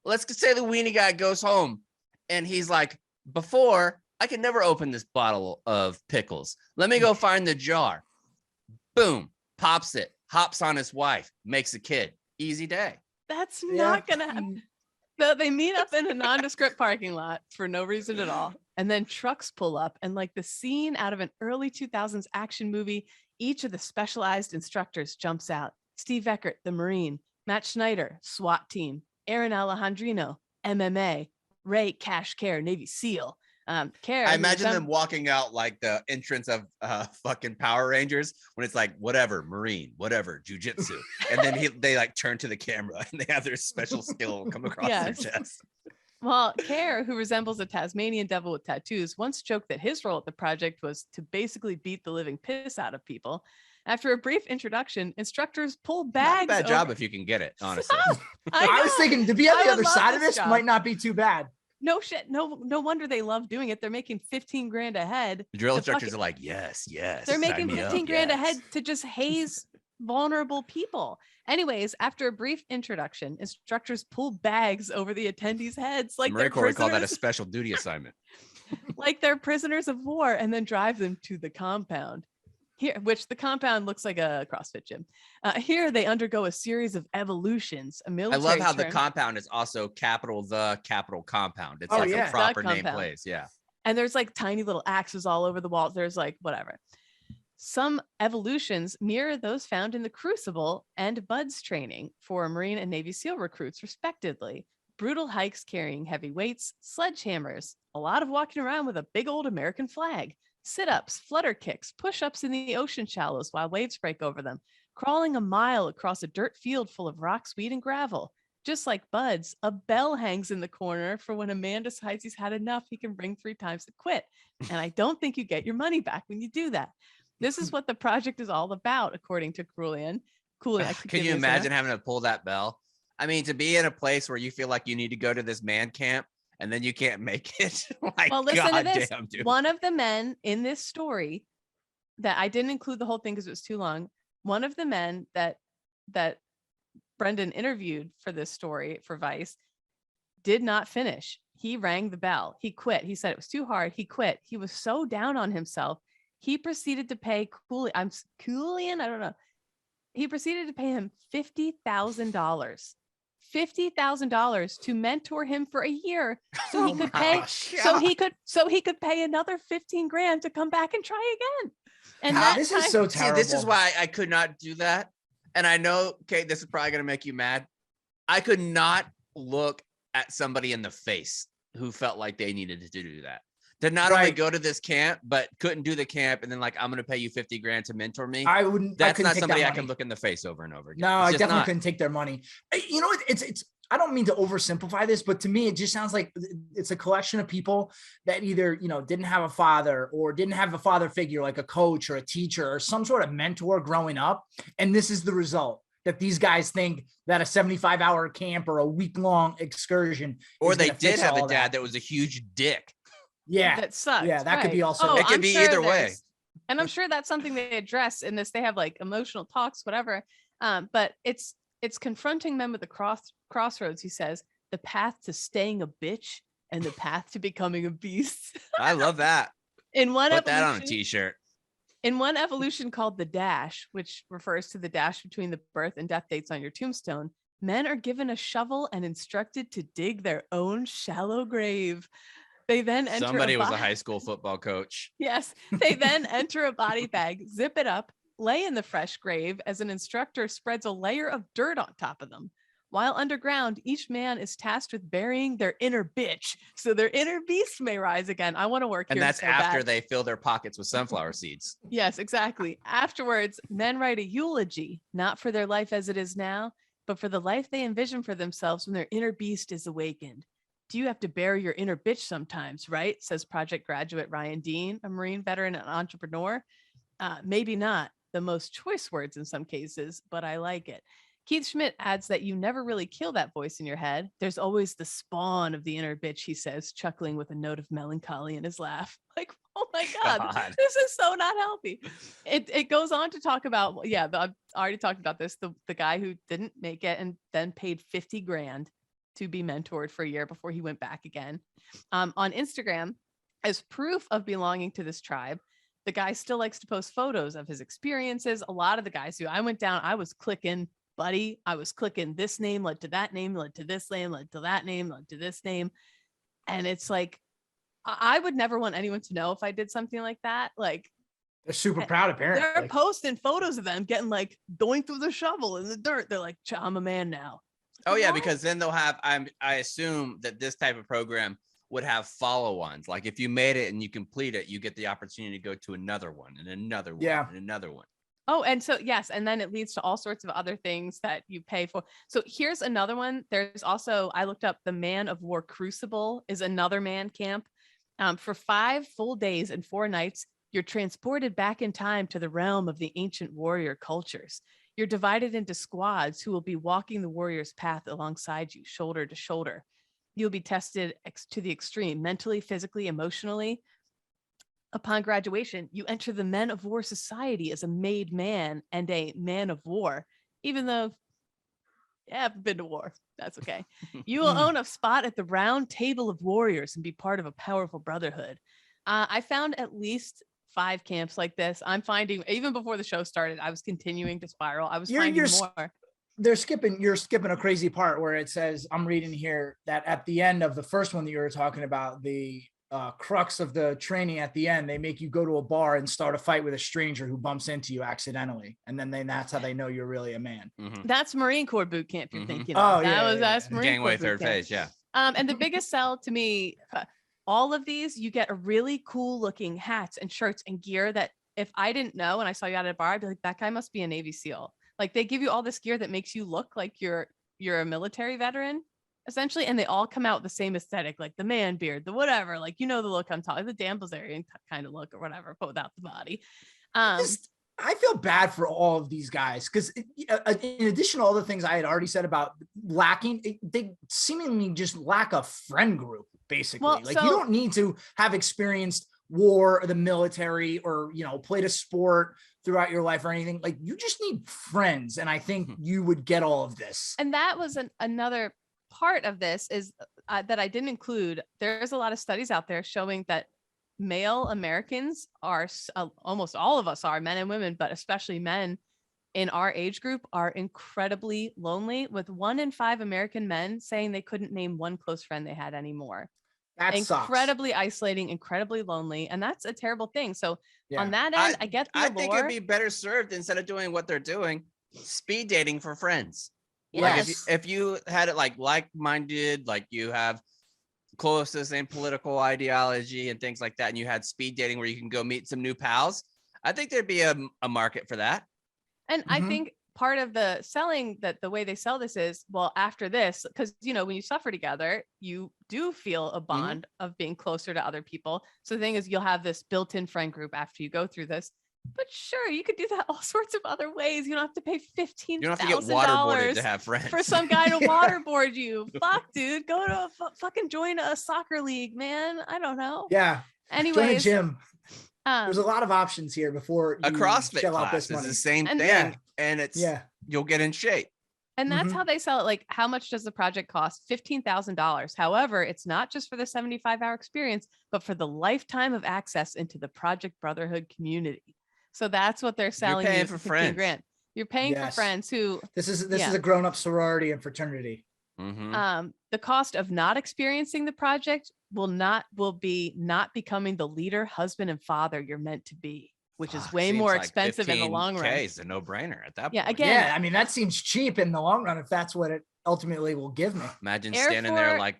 Let's say the weenie guy goes home and he's like, before, I can never open this bottle of pickles. Let me go find the jar. Boom, pops it, hops on his wife, makes a kid. Easy day. That's not going to happen. They meet up in a nondescript parking lot for no reason at all. And then trucks pull up, and like the scene out of an early 2000s action movie, each of the specialized instructors jumps out. Steve Eckert, the Marine, Matt Schneider, SWAT team, Aaron Alejandrino, MMA, Ray Cash Care, Navy SEAL. I imagine them walking out like the entrance of fucking Power Rangers when it's like whatever Marine, whatever jujitsu, and then they like turn to the camera and they have their special skill come across their chest. Well, Kerr, who resembles a Tasmanian devil with tattoos, once joked that his role at the project was to basically beat the living piss out of people. After a brief introduction, instructors pull bags. Not a bad job if you can get it, honestly. I was thinking to be on the other side of this job. might not be too bad. No shit. No wonder they love doing it. They're making 15 grand a head. The drill instructors are like, yes. They're making 15 grand a head to just haze vulnerable people. Anyways, after a brief introduction, instructors pull bags over the attendees' heads like Marine Corps would call that a special duty assignment. Like they're prisoners of war, and then drive them to the compound. Here, which the compound looks like a CrossFit gym. Here they undergo a series of evolutions. I love how the compound is also the capital compound. It's a proper name place. Yeah. And there's like tiny little axes all over the walls. There's like whatever. Some evolutions mirror those found in the Crucible and Buds training for Marine and Navy SEAL recruits, respectively. Brutal hikes carrying heavy weights, sledgehammers, a lot of walking around with a big old American flag, sit-ups, flutter kicks, push-ups in the ocean shallows while waves break over them, crawling a mile across a dirt field full of rocks, weed, and gravel. Just like Buds, a bell hangs in the corner for when a man decides he's had enough, he can ring 3 times to quit. And I don't think you get your money back when you do that. This is what the project is all about, according to Krulian. Can you imagine having to pull that bell? I mean, to be in a place where you feel like you need to go to this man camp and then you can't make it. Well, listen to this. Dude. One of the men in this story that I didn't include the whole thing because it was too long. One of the men that Brendan interviewed for this story for Vice did not finish. He rang the bell. He quit. He said it was too hard. He quit. He was so down on himself. He proceeded to pay Krulian. I don't know. He proceeded to pay him $50,000. $50,000 to mentor him for a year, so he could pay. So he could pay another 15 grand to come back and try again. And this is so terrible. See, this is why I could not do that. And I know, okay, this is probably gonna make you mad. I could not look at somebody in the face who felt like they needed to do that. To not only go to this camp, but couldn't do the camp, and then like, I'm going to pay you 50 grand to mentor me. I wouldn't. That's not somebody I can look in the face over and over again. No, I definitely couldn't take their money. You know, it's. I don't mean to oversimplify this, but to me, it just sounds like it's a collection of people that either, didn't have a father or didn't have a father figure like a coach or a teacher or some sort of mentor growing up, and this is the result. That these guys think that a 75-hour camp or a week-long excursion, or they did have a dad that was a huge dick. Yeah, that sucks. Yeah, that could be also. It could be either way. And I'm sure that's something they address in this. They have like emotional talks, whatever. But it's confronting them at the crossroads. He says the path to staying a bitch and the path to becoming a beast. I love that. Put that on a t-shirt. In one evolution called the dash, which refers to the dash between the birth and death dates on your tombstone, men are given a shovel and instructed to dig their own shallow grave. They then enter somebody was a high school football coach. Yes. They then enter a body bag, zip it up, lay in the fresh grave as an instructor spreads a layer of dirt on top of them. While underground, each man is tasked with burying their inner bitch so their inner beast may rise again. I want to work here. And that's after they fill their pockets with sunflower seeds. Yes, exactly. Afterwards, men write a eulogy, not for their life as it is now, but for the life they envision for themselves when their inner beast is awakened. Do you have to bury your inner bitch sometimes, right? Says project graduate Ryan Dean, a Marine veteran and entrepreneur. Maybe not the most choice words in some cases, but I like it. Keith Schmidt adds that you never really kill that voice in your head. There's always the spawn of the inner bitch, he says, chuckling with a note of melancholy in his laugh. Like, oh my God. This is so not healthy. It goes on to talk about, I've already talked about this, the guy who didn't make it and then paid 50 grand to be mentored for a year before he went back again. On Instagram, as proof of belonging to this tribe, the guy still likes to post photos of his experiences. A lot of the guys who I went down, I was clicking, buddy. I was clicking this name, led to that name, led to this name, led to that name, led to this name. And it's like, I would never want anyone to know if I did something like that. Like, they're super proud, apparently. They're posting photos of them getting like going through the shovel in the dirt. They're like, I'm a man now. Oh yeah, because then they'll have, I assume that this type of program would have follow-ons. Like if you made it and you complete it, you get the opportunity to go to another one and another one and another one. Oh, and so, yes. And then it leads to all sorts of other things that you pay for. So here's another one. There's also, I looked up the Man of War Crucible is another man camp. For 5 full days and 4 nights, you're transported back in time to the realm of the ancient warrior cultures. You're divided into squads who will be walking the warrior's path alongside you, shoulder to shoulder. You'll be tested to the extreme, mentally, physically, emotionally. Upon graduation, you enter the Men of War Society as a made man and a man of war, even though you haven't been to war. That's okay. You will own a spot at the round table of warriors and be part of a powerful brotherhood. I found at least 5 camps like this. I'm finding, even before the show started, I was continuing to spiral. I was finding more. You're skipping a crazy part where it says, I'm reading here that at the end of the first one that you were talking about, the crux of the training at the end, they make you go to a bar and start a fight with a stranger who bumps into you accidentally, and then that's how they know you're really a man. That's Marine Corps boot camp you're thinking of. That's Marine Gangway Corps third phase, yeah. And the biggest sell to me, all of these, you get a really cool looking hats and shirts and gear that if I didn't know and I saw you at a bar, I'd be like, that guy must be a Navy SEAL. Like, they give you all this gear that makes you look like you're a military veteran, essentially, and they all come out with the same aesthetic, like the man beard, the whatever, like, you know, the look I'm talking, the Dan Bilzerian kind of look or whatever, but without the body. I feel bad for all of these guys because in addition to all the things I had already said about lacking, they seemingly just lack a friend group, basically. Well, you don't need to have experienced war or the military or, you know, played a sport throughout your life or anything. Like, you just need friends. And I think you would get all of this. And that was another part of this is that I didn't include. There's a lot of studies out there showing that male Americans are, almost all of us are, men and women, but especially men in our age group, are incredibly lonely, with 1 in 5 American men saying they couldn't name one close friend they had anymore. That incredibly sucks. isolating, incredibly lonely, and that's a terrible thing. So on that end, I get the allure. I think it'd be better served, instead of doing what they're doing, speed dating for friends. Yes. Like if you had it like-minded, like you have close to the same political ideology and things like that, and you had speed dating where you can go meet some new pals, I think there'd be a market for that. And I think part of the selling, that the way they sell this is, well, after this, because, you know, when you suffer together, you do feel a bond of being closer to other people. So the thing is, you'll have this built-in friend group after you go through this. But sure, you could do that all sorts of other ways. You don't have to pay $15,000. You don't have to get waterboarded to have friends. For some guy to waterboard you. Fuck, dude, go to fucking join a soccer league, man. I don't know. Yeah. Anyways, join a gym. There's a lot of options here before you a CrossFit shell out class this money. is the same thing, and it's you'll get in shape. And that's how they sell it. Like, how much does the project cost? $15,000. However, it's not just for the 75-hour experience, but for the lifetime of access into the Project Brotherhood community. So that's what they're selling. You're paying for friends. Grand. You're paying for friends who. This is a grown-up sorority and fraternity. The cost of not experiencing the project will be not becoming the leader, husband, and father you're meant to be, which is way more expensive in the long run. It's a no-brainer at that point. Yeah, again. Yeah, I mean, that seems cheap in the long run if that's what it ultimately will give me. Imagine standing there like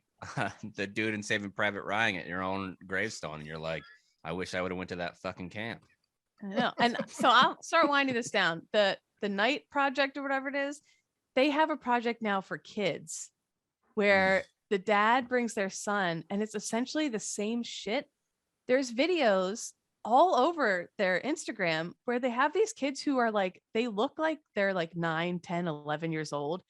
the dude in Saving Private Ryan at your own gravestone, and you're like, I wish I would have went to that fucking camp. I know. And so I'll start winding this down. The night project or whatever it is, they have a project now for kids where the dad brings their son, and it's essentially the same shit. There's videos all over their Instagram where they have these kids who are like, they look like they're like 9, 10, 11 years old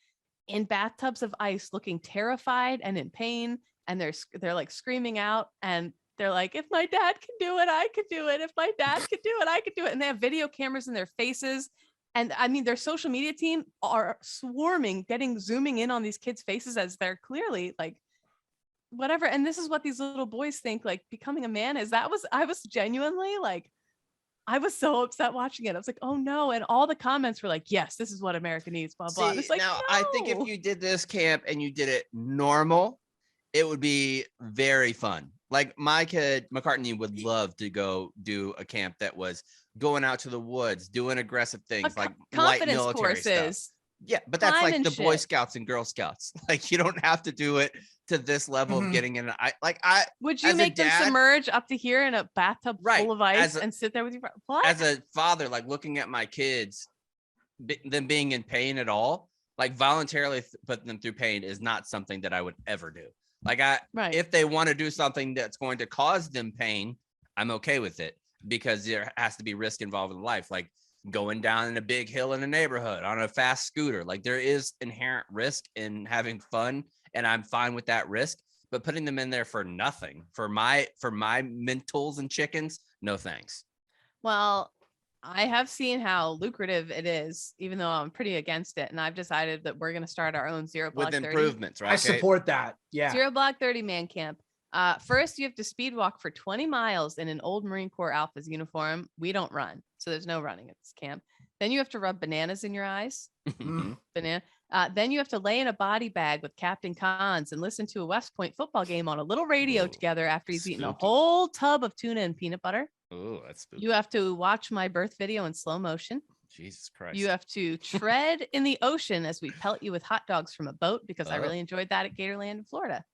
in bathtubs of ice, looking terrified and in pain. And they're like screaming out, and they're like, if my dad can do it, I could do it. If my dad could do it, I could do it. And they have video cameras in their faces. And I mean, their social media team are swarming, zooming in on these kids' faces as they're clearly like, whatever. And this is what these little boys think like becoming a man is. I was genuinely like, I was so upset watching it. I was like, oh no. And all the comments were like, yes, this is what America needs, blah, blah. It's like, now, no. I think if you did this camp and you did it normal, it would be very fun. Like my kid, McCartney, would love to go do a camp that was going out to the woods, doing aggressive things like light military courses. stuff. Yeah, but that's Time like and the Boy shit. Scouts and Girl Scouts. Like you don't have to do it to this level of getting in. Would you as a make them dad- submerge up to here in a bathtub Right, full of ice as a- and sit there with your what? as a father, like looking at my kids, them being in pain at all, like voluntarily put them through pain is not something that I would ever do. Like if they want to do something that's going to cause them pain, I'm okay with it because there has to be risk involved in life. Like going down in a big hill in a neighborhood on a fast scooter. Like there is inherent risk in having fun, and I'm fine with that risk. But putting them in there for nothing, for my mentals and chickens, no thanks. Well, I have seen how lucrative it is, even though I'm pretty against it. And I've decided that we're going to start our own Zero Block With 30. improvements, right? I support that. Yeah. Zero Block 30 man camp. First, you have to speed walk for 20 miles in an old Marine Corps Alphas uniform. We don't run, so there's no running at this camp. Then you have to rub bananas in your eyes. Banana. Then you have to lay in a body bag with Captain Cons and listen to a West Point football game on a little radio together after he's eaten a whole tub of tuna and peanut butter. Oh, that's spooky. You have to watch my birth video in slow motion. Jesus Christ. You have to tread in the ocean as we pelt you with hot dogs from a boat because I really enjoyed that at Gatorland in Florida.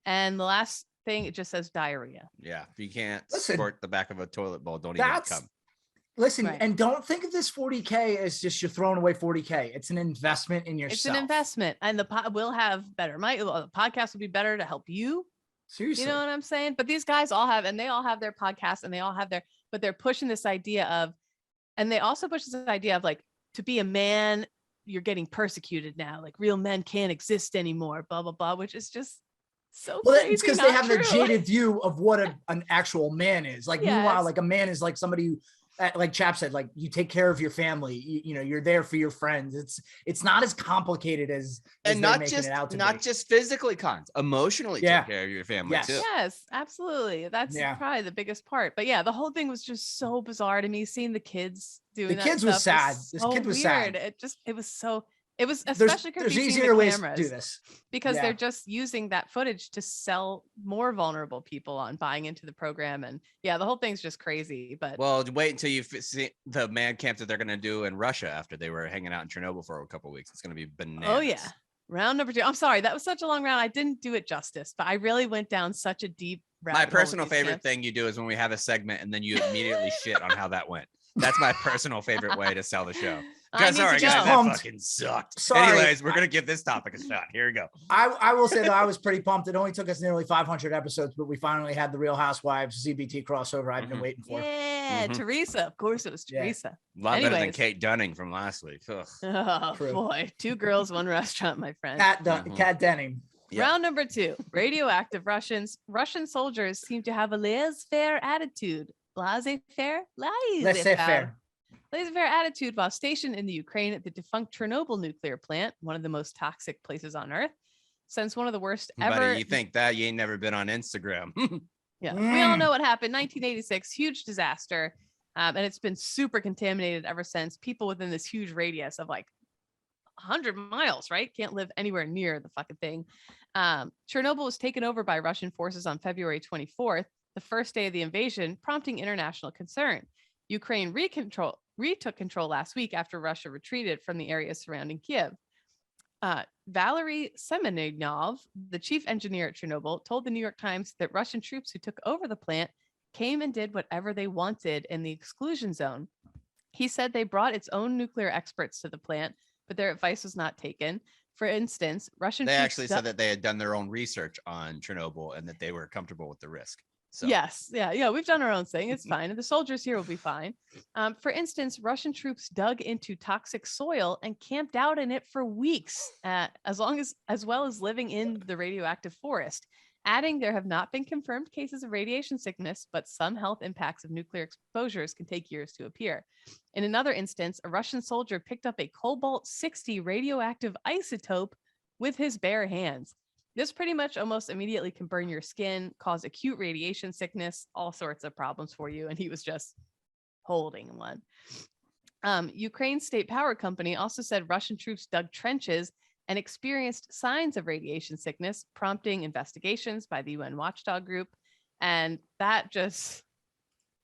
And the last thing, it just says diarrhea. Yeah, if you can't squirt the back of a toilet bowl, don't even come. Listen, and don't think of this 40K as just you're throwing away 40K. It's an investment in yourself. It's an investment, and the we'll have better. The podcast will be better to help you. Seriously, you know what I'm saying? But these guys all have, and they all have their podcasts, and they all have but they're pushing this idea of, and they also push this idea of like, to be a man, you're getting persecuted now. Like real men can't exist anymore. Blah blah blah, which is just so. Well, crazy, it's because they have true. their jaded view of what an actual man is. Like meanwhile, like a man is like somebody who, like Chap said, like you take care of your family. You know, you're there for your friends. It's not as complicated as and they're not making just it out to not be. just physically cons, emotionally take care of your family too. Yes, absolutely. That's probably the biggest part. But yeah, the whole thing was just so bizarre to me. Seeing the kids doing the kids was sad. This kid was sad. It was especially there's confusing easier the ways cameras to do this because they're just using that footage to sell more vulnerable people on buying into the program. And the whole thing's just crazy. But well, wait until you see the man camp that they're going to do in Russia after they were hanging out in Chernobyl for a couple of weeks. It's going to be bananas. Oh yeah. Round number 2. I'm sorry. That was such a long round. I didn't do it justice, but I really went down such a deep rabbit. My personal favorite thing you do is when we have a segment and then you immediately shit on how that went. That's my personal favorite way to sell the show. Sorry, guys, that fucking sucked. Sorry. Anyways, we're gonna give this topic a shot. Here we go. I will say that I was pretty pumped. It only took us nearly 500 episodes, but we finally had the Real Housewives ZBT crossover I've been waiting for. Yeah, Teresa. Of course, it was Teresa. A lot better than Kate Dunning from last week. Ugh. Oh boy, 2 girls, 1 restaurant, my friend. Kat Denning. Yep. Round number 2. Radioactive Russians. Russian soldiers seem to have a laissez-faire attitude. Laissez-faire? Laissez-faire. Laissez-faire attitude while stationed in the Ukraine at the defunct Chernobyl nuclear plant, one of the most toxic places on Earth. Since one of the worst ever. Buddy, you think that? You ain't never been on Instagram. Yeah, we all know what happened. 1986, huge disaster. And it's been super contaminated ever since. People within this huge radius of like 100 miles, right? Can't live anywhere near the fucking thing. Chernobyl was taken over by Russian forces on February 24th, the first day of the invasion, prompting international concern. Ukraine retook control last week after Russia retreated from the area surrounding Kiev. Valery Semenov, the chief engineer at Chernobyl, told the New York Times that Russian troops who took over the plant came and did whatever they wanted in the exclusion zone. He said they brought its own nuclear experts to the plant, but their advice was not taken. For instance, They actually said that they had done their own research on Chernobyl and that they were comfortable with the risk. So. Yes. Yeah. We've done our own thing. It's fine. And the soldiers here will be fine. For instance, Russian troops dug into toxic soil and camped out in it for weeks, as well as living in the radioactive forest. Adding, there have not been confirmed cases of radiation sickness, but some health impacts of nuclear exposures can take years to appear. In another instance, a Russian soldier picked up a cobalt-60 radioactive isotope with his bare hands. This pretty much almost immediately can burn your skin, cause acute radiation sickness, all sorts of problems for you. And he was just holding one. Ukraine's state power company also said Russian troops dug trenches and experienced signs of radiation sickness, prompting investigations by the UN watchdog group. And that just,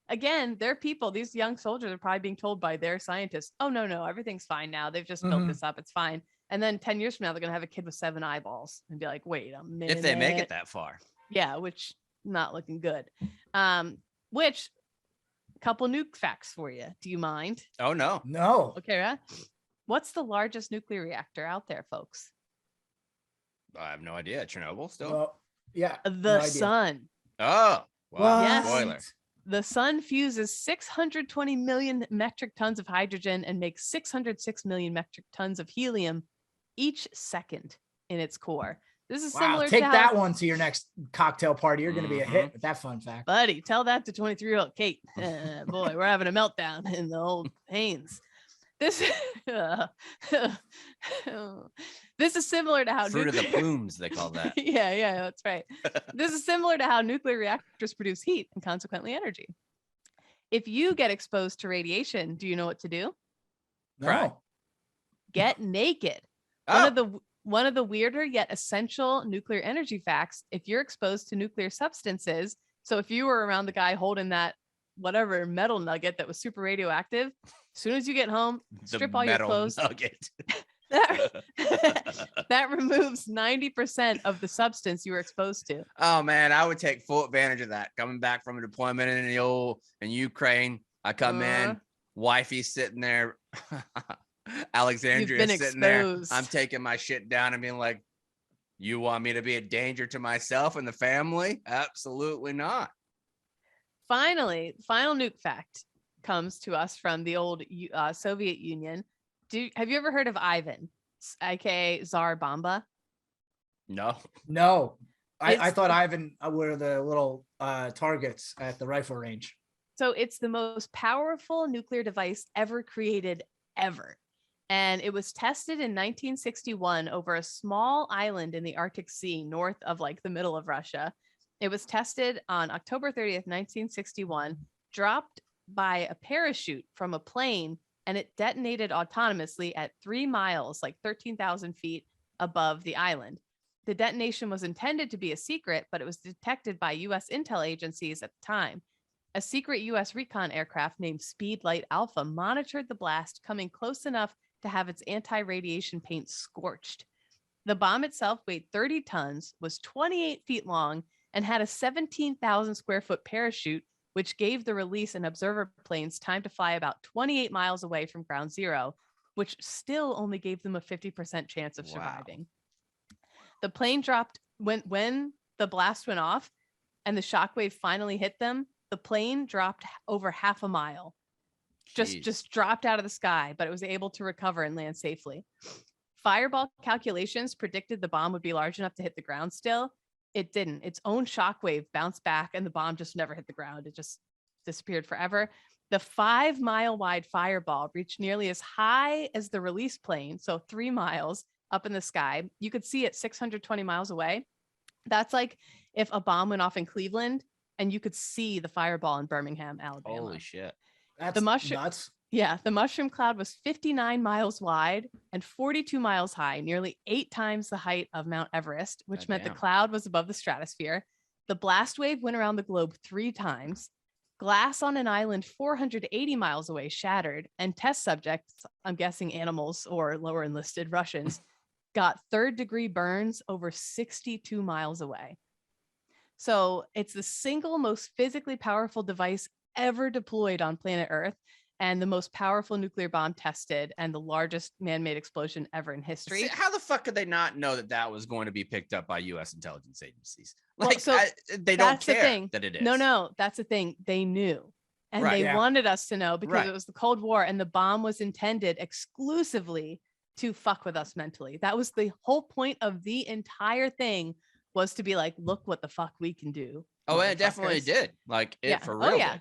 again, their people, these young soldiers are probably being told by their scientists, oh, no, everything's fine now. They've just built this up. It's fine. And then 10 years from now, they're going to have a kid with 7 eyeballs and be like, wait a minute. If they make it that far. Yeah, which not looking good. Which couple nuke facts for you. Do you mind? Oh, no. No. Okay, right? What's the largest nuclear reactor out there, folks? I have no idea. Chernobyl still? Well, yeah. The sun. Oh, wow. Yes. Spoiler. The sun fuses 620 million metric tons of hydrogen and makes 606 million metric tons of helium each second in its core. This is similar Take to that one to your next cocktail party. You're going to be a hit with that fun fact. Buddy, tell that to 23-year-old Kate. Boy, we're having a meltdown in the old Haynes. This this is similar to how Fruit of the plumes, they call that. yeah, that's right. This is similar to how nuclear reactors produce heat and consequently energy. If you get exposed to radiation, do you know what to do? No. Get naked. Oh. One of the weirder yet essential nuclear energy facts, if you're exposed to nuclear substances, so if you were around the guy holding that whatever metal nugget that was super radioactive, as soon as you get home, strip all your clothes. Nugget. That removes 90% of the substance you were exposed to. Oh man, I would take full advantage of that. Coming back from a deployment in Ukraine, I come in, wifey's sitting there, Alexandria's sitting exposed. there. I'm taking my shit down and being like, "You want me to be a danger to myself and the family? Absolutely not." Finally, final nuke fact comes to us from the old Soviet Union. Have you ever heard of Ivan, aka Tsar Bomba? No. I thought Ivan were the little targets at the rifle range. So it's the most powerful nuclear device ever created, ever. And it was tested in 1961 over a small island in the Arctic Sea, north of like the middle of Russia. It was tested on October 30th, 1961, dropped by a parachute from a plane, and it detonated autonomously at 3 miles, like 13,000 feet above the island. The detonation was intended to be a secret, but it was detected by U.S. intel agencies at the time. A secret U.S. recon aircraft named Speedlight Alpha monitored the blast, coming close enough to have its anti-radiation paint scorched. The bomb itself weighed 30 tons, was 28 feet long, and had a 17,000 square foot parachute, which gave the release and observer planes time to fly about 28 miles away from ground zero, which still only gave them a 50% chance of surviving. The plane dropped when the blast went off and the shockwave finally hit them. The plane dropped over half a mile, just dropped out of the sky, but it was able to recover and land safely. Fireball calculations predicted the bomb would be large enough to hit the ground still. It didn't. Its own shockwave bounced back and the bomb just never hit the ground. It just disappeared forever. The 5-mile wide fireball reached nearly as high as the release plane, so 3 miles up in the sky. You could see it 620 miles away. That's like if a bomb went off in Cleveland and you could see the fireball in Birmingham, Alabama. Holy shit. That's nuts. Yeah, the mushroom cloud was 59 miles wide and 42 miles high, nearly 8 times the height of Mount Everest, which meant the cloud was above the stratosphere. The blast wave went around the globe 3 times. Glass on an island 480 miles away shattered, and test subjects, I'm guessing animals or lower enlisted Russians, got 3rd-degree burns over 62 miles away. So it's the single most physically powerful device ever deployed on planet Earth, and the most powerful nuclear bomb tested, and the largest man-made explosion ever in history. See, how the fuck could they not know that that was going to be picked up by U.S. intelligence agencies? Like, they don't care that it is. No, that's the thing. They knew, and they wanted us to know because it was the Cold War, and the bomb was intended exclusively to fuck with us mentally. That was the whole point of the entire thing, was to be like, look what the fuck we can do. Oh, it definitely did. Like it for real. Oh, yeah.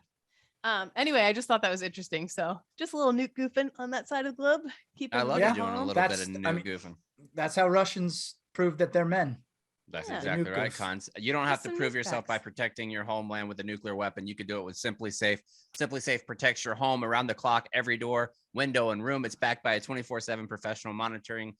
Anyway, I just thought that was interesting. So just a little nuke goofing on that side of the globe. I love you doing a little bit of nuke goofing. That's how Russians prove that they're men. That's exactly right, Cons. You don't have to prove yourself by protecting your homeland with a nuclear weapon. You could do it with Simply Safe. Simply Safe protects your home around the clock, every door, window, and room. It's backed by a 24/7 professional monitoring.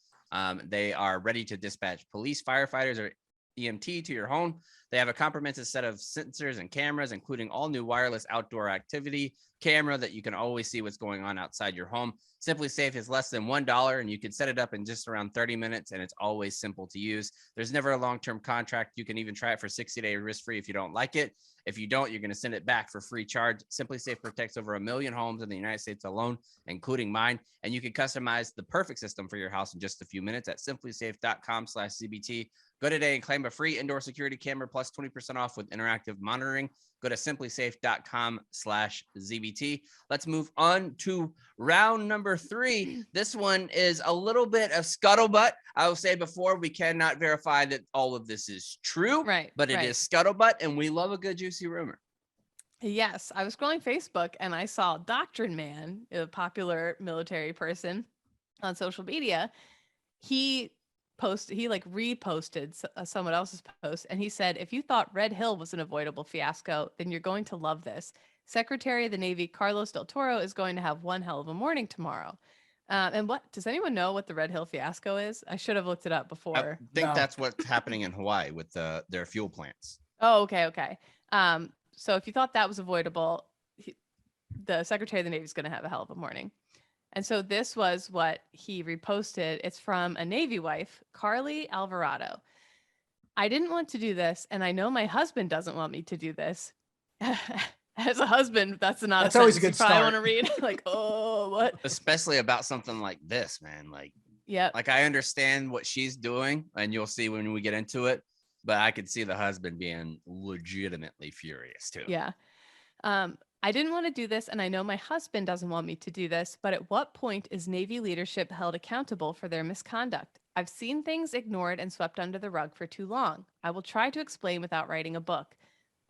They are ready to dispatch police, firefighters, or EMT to your home. They have a comprehensive set of sensors and cameras, including all new wireless outdoor activity camera that you can always see what's going on outside your home. Simply Safe is less than $1, and you can set it up in just around 30 minutes, and it's always simple to use. There's never a long-term contract. You can even try it for 60-day risk-free if you don't like it. If you don't, you're going to send it back for free charge. Simply Safe protects over 1 million homes in the United States alone, including mine. And you can customize the perfect system for your house in just a few minutes at simplysafe.com/CBT. Go today and claim a free indoor security camera plus 20% off with interactive monitoring. Go to simplysafe.com/ZBT. Let's move on to round number 3. This one is a little bit of scuttlebutt. I will say before, we cannot verify that all of this is true, right? But it is scuttlebutt, and we love a good juicy rumor. Yes, I was scrolling Facebook and I saw Doctrine Man, a popular military person on social media. He reposted someone else's post, and he said, if you thought Red Hill was an avoidable fiasco, then you're going to love this. Secretary of the Navy Carlos del Toro is going to have one hell of a morning tomorrow. And what does anyone know what the Red Hill fiasco is? I should have looked it up before. I think that's what's happening in Hawaii with their fuel plants. Oh, okay. So if you thought that was avoidable, the Secretary of the Navy is going to have a hell of a morning. And so this was what he reposted. It's from a Navy wife, Carly Alvarado. I didn't want to do this, and I know my husband doesn't want me to do this. As a husband, that's always a good start. I want to start. read like, oh, what? Especially about something like this, man. Like I understand what she's doing, and you'll see when we get into it. But I could see the husband being legitimately furious too. Yeah. I didn't want to do this, and I know my husband doesn't want me to do this, but at what point is Navy leadership held accountable for their misconduct? I've seen things ignored and swept under the rug for too long. I will try to explain without writing a book.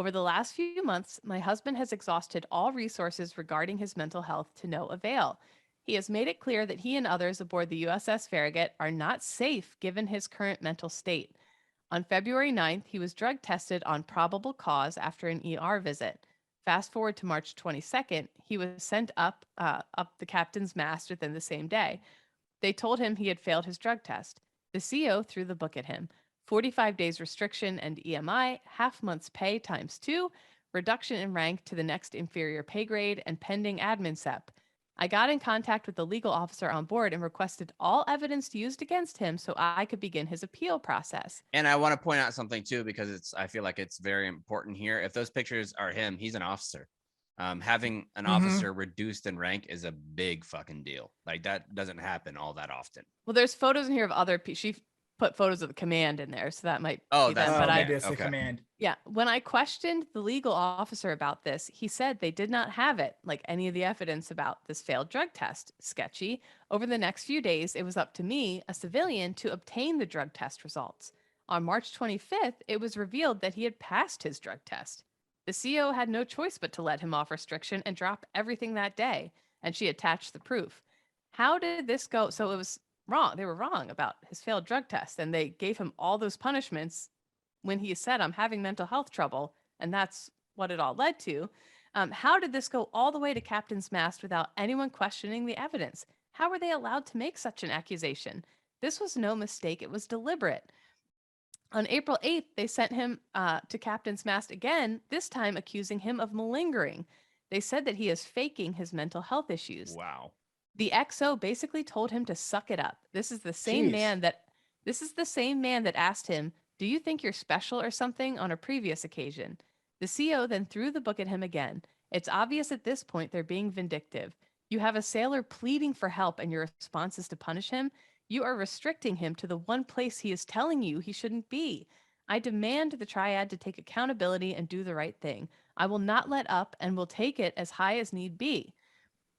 Over the last few months, my husband has exhausted all resources regarding his mental health to no avail. He has made it clear that he and others aboard the USS Farragut are not safe given his current mental state. On February 9th, he was drug tested on probable cause after an ER visit. Fast forward to March 22nd, he was sent up the captain's mast within the same day. They told him he had failed his drug test. The CO threw the book at him. 45 days restriction and EMI, half month's pay times 2, reduction in rank to the next inferior pay grade, and pending admin SEP. I got in contact with the legal officer on board and requested all evidence used against him so I could begin his appeal process. And I want to point out something too, because I feel like it's very important here. If those pictures are him, he's an officer. Having an officer reduced in rank is a big fucking deal. Like that doesn't happen all that often. Well, there's photos in here of other people. She put photos of the command in there, so that might be them. But maybe it's the command. Yeah, when I questioned the legal officer about this, he said they did not have it, like any of the evidence about this failed drug test. Sketchy. Over the next few days, it was up to me, a civilian, to obtain the drug test results. On March 25th, it was revealed that he had passed his drug test. The CO had no choice but to let him off restriction and drop everything that day, and she attached the proof. How did this go? So it was wrong. They were wrong about his failed drug test, and they gave him all those punishments when he said, I'm having mental health trouble, and that's what it all led to. How did this go all the way to captain's mast without anyone questioning the evidence? How were they allowed to make such an accusation? This was no mistake. It was deliberate. On April 8th, they sent him to captain's mast again, this time accusing him of malingering. They said that he is faking his mental health issues. Wow. The XO basically told him to suck it up. This is the same man that asked him, do you think you're special or something, on a previous occasion? The CO then threw the book at him again. It's obvious at this point they're being vindictive. You have a sailor pleading for help and your response is to punish him? You are restricting him to the one place he is telling you he shouldn't be. I demand the triad to take accountability and do the right thing. I will not let up and will take it as high as need be.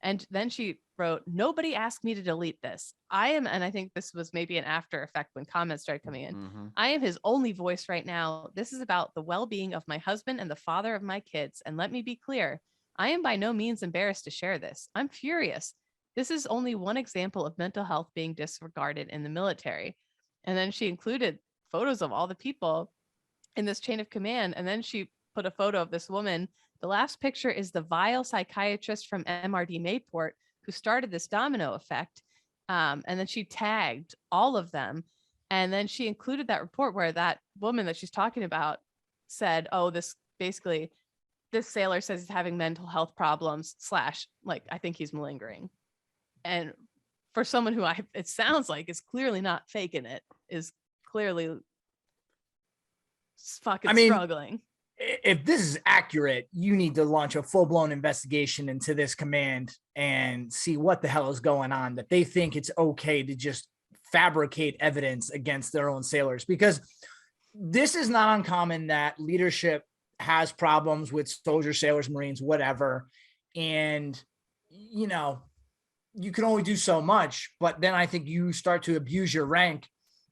And then she wrote, nobody asked me to delete this. I am, and I think this was maybe an after effect when comments started coming in. I am his only voice right now. This is about the well-being of my husband and the father of my kids. And let me be clear, I am by no means embarrassed to share this. I'm furious. This is only one example of mental health being disregarded in the military. And then she included photos of all the people in this chain of command. And then she put a photo of this woman. The last picture is the vile psychiatrist from MRD Mayport who started this domino effect. And then she tagged all of them. And then she included that report where that woman that she's talking about said, oh, this sailor says he's having mental health problems / like, I think he's malingering. And for someone who it sounds like is clearly not faking it, is clearly fucking struggling. If this is accurate, you need to launch a full-blown investigation into this command and see what the hell is going on, that they think it's okay to just fabricate evidence against their own sailors. Because this is not uncommon that leadership has problems with soldiers, sailors, Marines, whatever. And, you know, you can only do so much, but then I think you start to abuse your rank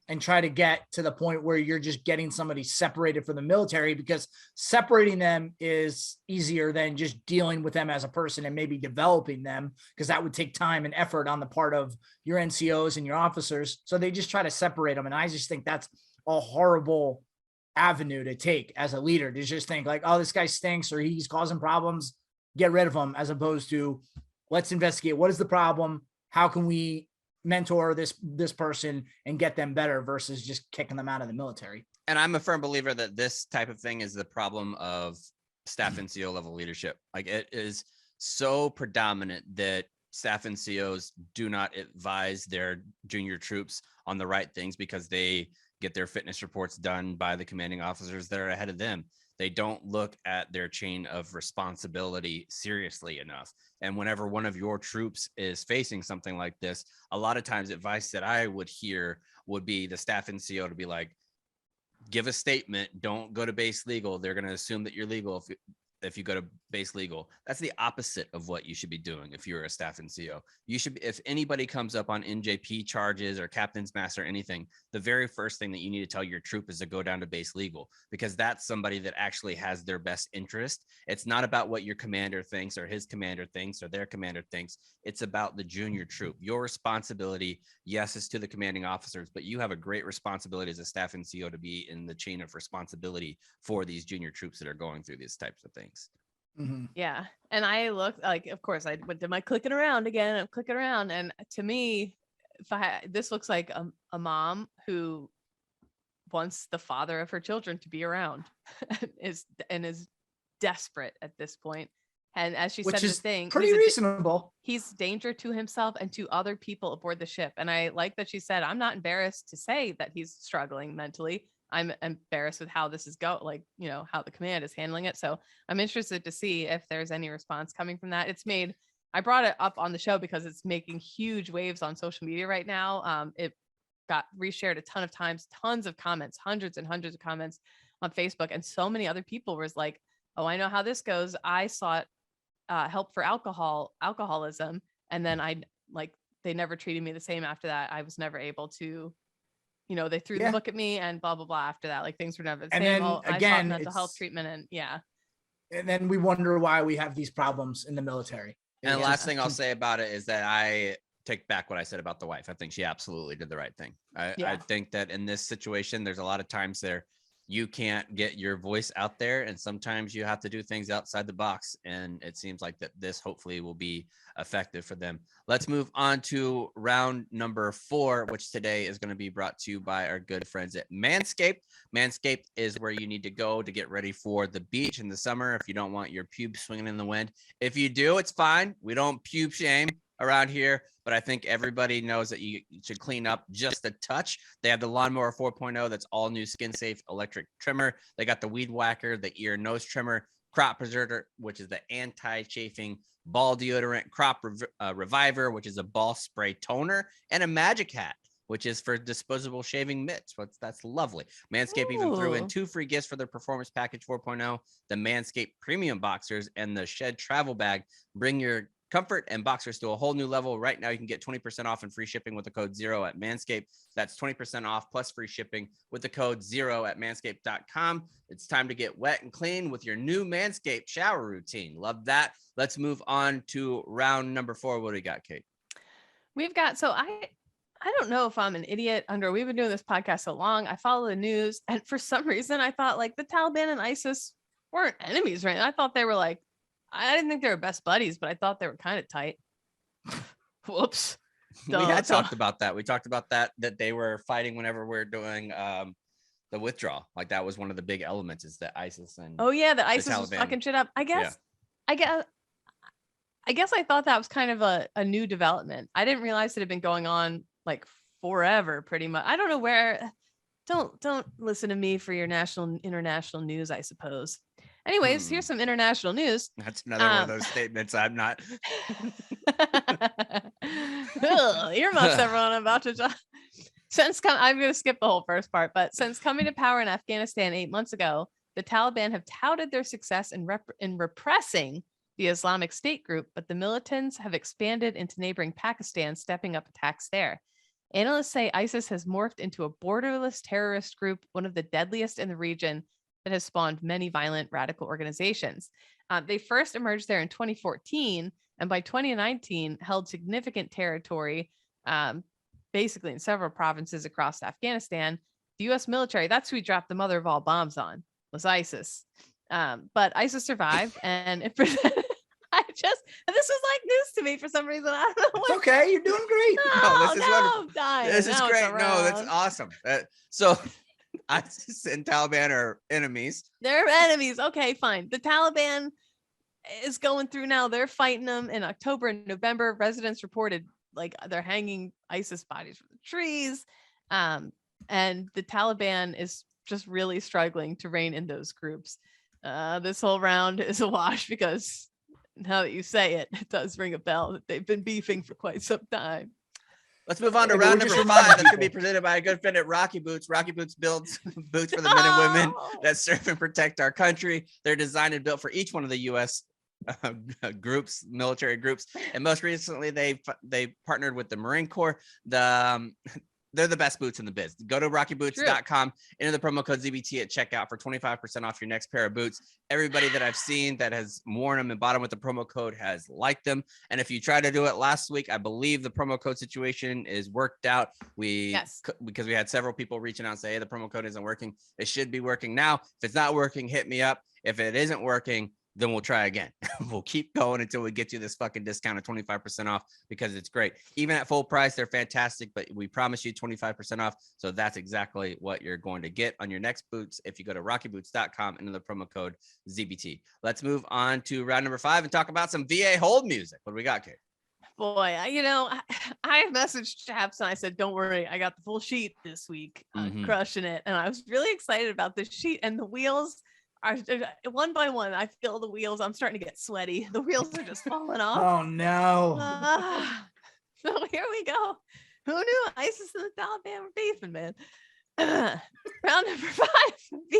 and try to get to the point where you're just getting somebody separated from the military, because separating them is easier than just dealing with them as a person and maybe developing them, because that would take time and effort on the part of your NCOs and your officers. So they just try to separate them. And I just think that's a horrible avenue to take as a leader, to just think like, oh, this guy stinks or he's causing problems, get rid of him, as opposed to let's investigate what is the problem, how can we mentor this person and get them better, versus just kicking them out of the military. And I'm a firm believer that this type of thing is the problem of staff NCO level leadership. Like, it is so predominant that staff NCOs do not advise their junior troops on the right things because they get their fitness reports done by the commanding officers that are ahead of them. They don't look at their chain of responsibility seriously enough. And whenever one of your troops is facing something like this, a lot of times advice that I would hear would be the staff NCO to be like, give a statement, don't go to base legal. They're going to assume that you're legal if you go to base legal. That's the opposite of what you should be doing if you're a staff NCO. You should, if anybody comes up on NJP charges or captain's mass or anything, the very first thing that you need to tell your troop is to go down to base legal, because that's somebody that actually has their best interest. It's not about what your commander thinks or his commander thinks or their commander thinks. It's about the junior troop. Your responsibility, yes, is to the commanding officers, but you have a great responsibility as a staff NCO to be in the chain of responsibility for these junior troops that are going through these types of things. Mm-hmm. Yeah. And I looked like, of course, I went to my clicking around again. I'm clicking around. And to me, this looks like a mom who wants the father of her children to be around and is desperate at this point. And as she said, the thing, pretty reasonable. He's danger to himself and to other people aboard the ship. And I like that she said, I'm not embarrassed to say that he's struggling mentally. I'm embarrassed with how this is how the command is handling it. So I'm interested to see if there's any response coming from that. I brought it up on the show because it's making huge waves on social media right now. It got reshared a ton of times, tons of comments, hundreds and hundreds of comments on Facebook. And so many other people was like, oh, I know how this goes. I sought help for alcoholism. And then they never treated me the same after that. I was never able to, they threw the book at me and blah, blah, blah after that. Like, things were never the same. Then, I sought mental health treatment and then we wonder why we have these problems in the military. And the last thing I'll say about it is that I take back what I said about the wife. I think she absolutely did the right thing. I think that in this situation, there's a lot of times you can't get your voice out there, and sometimes you have to do things outside the box. And it seems like that this hopefully will be effective for them. Let's move on to round number 4, which today is going to be brought to you by our good friends at Manscaped. Manscaped is where you need to go to get ready for the beach in the summer if you don't want your pubes swinging in the wind. If you do, it's fine. We don't pube shame around here, but I think everybody knows that you should clean up just a touch. They have the Lawnmower 4.0 that's all new skin safe electric trimmer. They got the Weed Whacker, the ear and nose trimmer, Crop Preserver, which is the anti-chafing ball deodorant, Crop Reviver, which is a ball spray toner, and a Magic Hat, which is for disposable shaving mitts. That's lovely. Manscaped even threw in 2 free gifts for their Performance Package 4.0, the Manscaped Premium Boxers and the Shed Travel Bag. Bring your comfort and boxers to a whole new level. Right now, you can get 20% off and free shipping with the code 0 at Manscaped. That's 20% off plus free shipping with the code 0 at manscaped.com. It's time to get wet and clean with your new Manscaped shower routine. Love that. Let's move on to round number 4. What do we got, Kate? We've got, so I don't know if I'm an idiot, we've been doing this podcast so long. I follow the news, and for some reason I thought like the Taliban and ISIS weren't enemies, right? I thought they were I didn't think they were best buddies, but I thought they were kind of tight. Whoops. We had talked about that. We talked about that they were fighting whenever we're doing the withdrawal. Like that was one of the big elements is that ISIS and the ISIS was fucking shit up. I guess I thought that was kind of a new development. I didn't realize it had been going on like forever, pretty much. I don't know where. Don't listen to me for your international news, I suppose. Anyways, here's some international news. That's another one of those statements I'm not. Earmuffs, everyone. I'm about to. I'm going to skip the whole first part, but since coming to power in Afghanistan 8 months ago, the Taliban have touted their success in repressing the Islamic State group, but the militants have expanded into neighboring Pakistan, stepping up attacks there. Analysts say ISIS has morphed into a borderless terrorist group, one of the deadliest in the region that has spawned many violent radical organizations. They first emerged there in 2014, and by 2019 held significant territory, basically in several provinces across Afghanistan. The U.S. military, that's who we dropped the mother of all bombs on, was ISIS. But ISIS survived, and it presented. This was like news to me for some reason. I don't know. It's okay. You're doing great. I'm dying. This is great. No, that's awesome. So ISIS and Taliban are enemies. They're enemies. Okay, fine. The Taliban is going through now. They're fighting them in October and November. Residents reported like they're hanging ISIS bodies from the trees. And the Taliban is just really struggling to rein in those groups. This whole round is a wash because now that you say it, it does ring a bell that they've been beefing for quite some time. Let's move on to round number 5. That's going to be presented by a good friend at Rocky Boots. Rocky Boots builds boots for the men and women that serve and protect our country. They're designed and built for each one of the U.S. Groups, military groups, and most recently they partnered with the Marine Corps. They're the best boots in the biz. Go to rockyboots.com, enter the promo code ZBT at checkout for 25% off your next pair of boots. Everybody that I've seen that has worn them and bought them with the promo code has liked them. And if you tried to do it last week, I believe the promo code situation is worked out. Because we had several people reaching out and say, hey, the promo code isn't working. It should be working now. If it's not working, hit me up. If it isn't working, then we'll try again. We'll keep going until we get you this fucking discount of 25% off because it's great. Even at full price, they're fantastic, but we promise you 25% off. So that's exactly what you're going to get on your next boots if you go to rockyboots.com and enter the promo code ZBT. Let's move on to round number 5 and talk about some VA hold music. What do we got, Kate? Boy, I messaged Chaps and I said, don't worry, I got the full sheet this week. I'm crushing it. And I was really excited about this sheet, and the wheels are one by one. I feel the wheels. I'm starting to get sweaty. The wheels are just falling off. Oh no. So here we go. Who knew ISIS and the Taliban were beefing, man? Round number 5.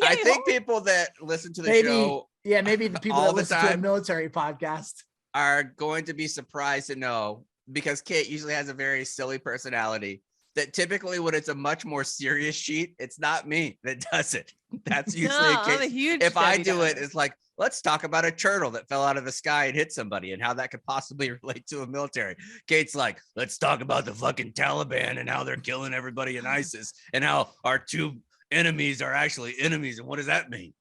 I think people that listen to the show, maybe the people that listen to a military podcast are going to be surprised to know, because Kate usually has a very silly personality, that typically when it's a much more serious sheet, it's not me that does it. That's usually a case. I'm a huge if I do it, it's like, let's talk about a turtle that fell out of the sky and hit somebody and how that could possibly relate to a military. Kate's like, let's talk about the fucking Taliban and how they're killing everybody in ISIS and how our 2 enemies are actually enemies. And what does that mean?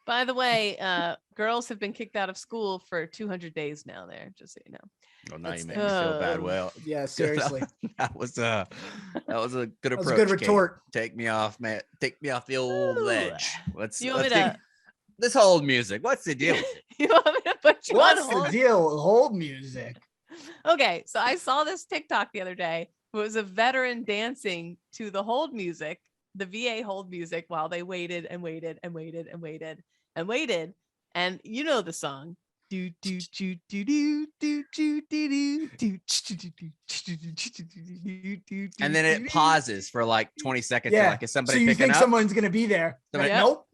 By the way, girls have been kicked out of school for 200 days now there, just so you know. Oh, now you make me feel bad. Well, yeah, seriously. that was a good approach. That was a good retort. Kate. Take me off, man. Take me off the old ledge. Let's this hold music. What's the deal with it? You want me to put you What's on the hold? deal with hold music? Okay, so I saw this TikTok the other day. It was a veteran dancing to the hold music, the VA hold music, while they waited and waited and waited and waited and waited. And you know the song. And then it pauses for like 20 seconds. Yeah. Like, is somebody so you picking think up? someone's gonna be there? Somebody, Yep. Nope.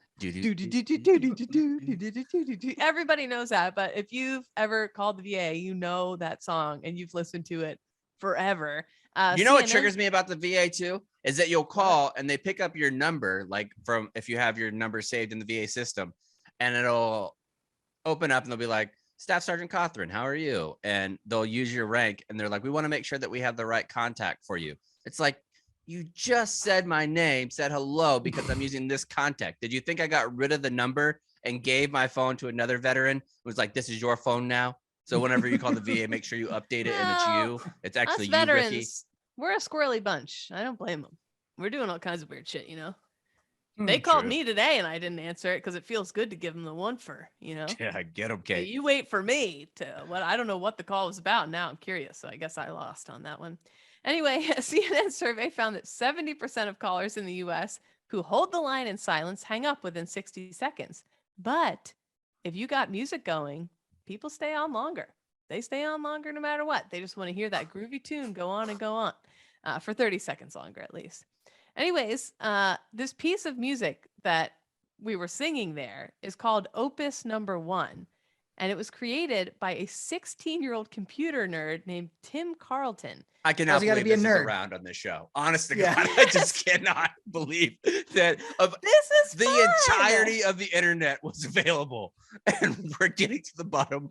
Everybody knows that, but if you've ever called the VA, you know that song and you've listened to it forever. You know what triggers me about the VA too is that you'll call and they pick up your number, like from if you have your number saved in the VA system, and it'll open up and they'll be like, Staff Sergeant Cothran, how are you? And they'll use your rank and they're like, we want to make sure that we have the right contact for you. It's like, you just said my name, said hello because I'm using this contact. Did you think I got rid of the number and gave my phone to another veteran? It was like, this is your phone now. So whenever you call the VA, make sure you update it and it's you. It's actually us you, Ricky. veterans, we're a squirrely bunch. I don't blame them. We're doing all kinds of weird shit, you know. They called me today and I didn't answer it because it feels good to give them the one for, you know. Yeah, get them, Kate. You wait for me to I don't know what the call was about. Now I'm curious. So I guess I lost on that one. Anyway, a CNN survey found that 70% of callers in the US who hold the line in silence hang up within 60 seconds. But if you got music going, people stay on longer. They stay on longer no matter what. They just want to hear that groovy tune go on and go on for 30 seconds longer at least. Anyways, this piece of music that we were singing there is called Opus Number 1. And it was created by a 16-year-old computer nerd named Tim Carlton. I cannot believe this is around on this show. Honest to God, I just cannot believe that the entirety of the internet was available. And we're getting to the bottom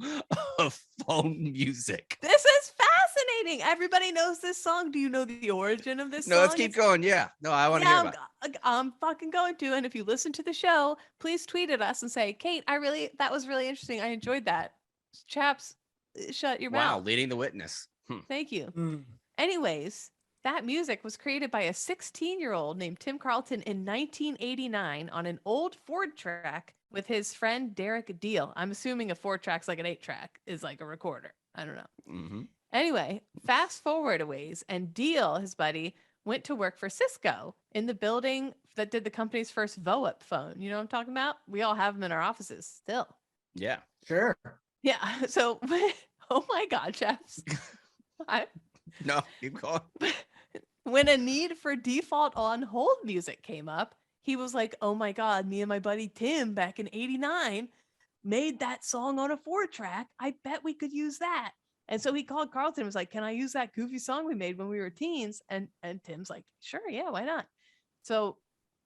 of phone music. This is fascinating. Everybody knows this song. Do you know the origin of this song? No, let's keep going. Yeah. No, I want to hear about it. I'm fucking going to. And if you listen to the show, please tweet at us and say, Kate, that was really interesting. I enjoyed that. Chaps, shut your mouth. Wow, leading the witness. Thank you. Anyways, that music was created by a 16-year-old named Tim Carlton in 1989 on an old Ford track with his friend Derek Deal. I'm assuming a Ford track's like an 8-track is like a recorder. I don't know. Anyway, fast forward a ways, and Deal, his buddy, went to work for Cisco in the building that did the company's first VoIP phone. You know what I'm talking about? We all have them in our offices still. Yeah. Sure. Yeah. So, oh my God, Chaps. No, keep going. When a need for default on hold music came up, he was like, oh my God, me and my buddy Tim back in 89 made that song on a 4-track. I bet we could use that. And so he called Carlton and was like, can I use that goofy song we made when we were teens? And Tim's like, sure, yeah, why not? So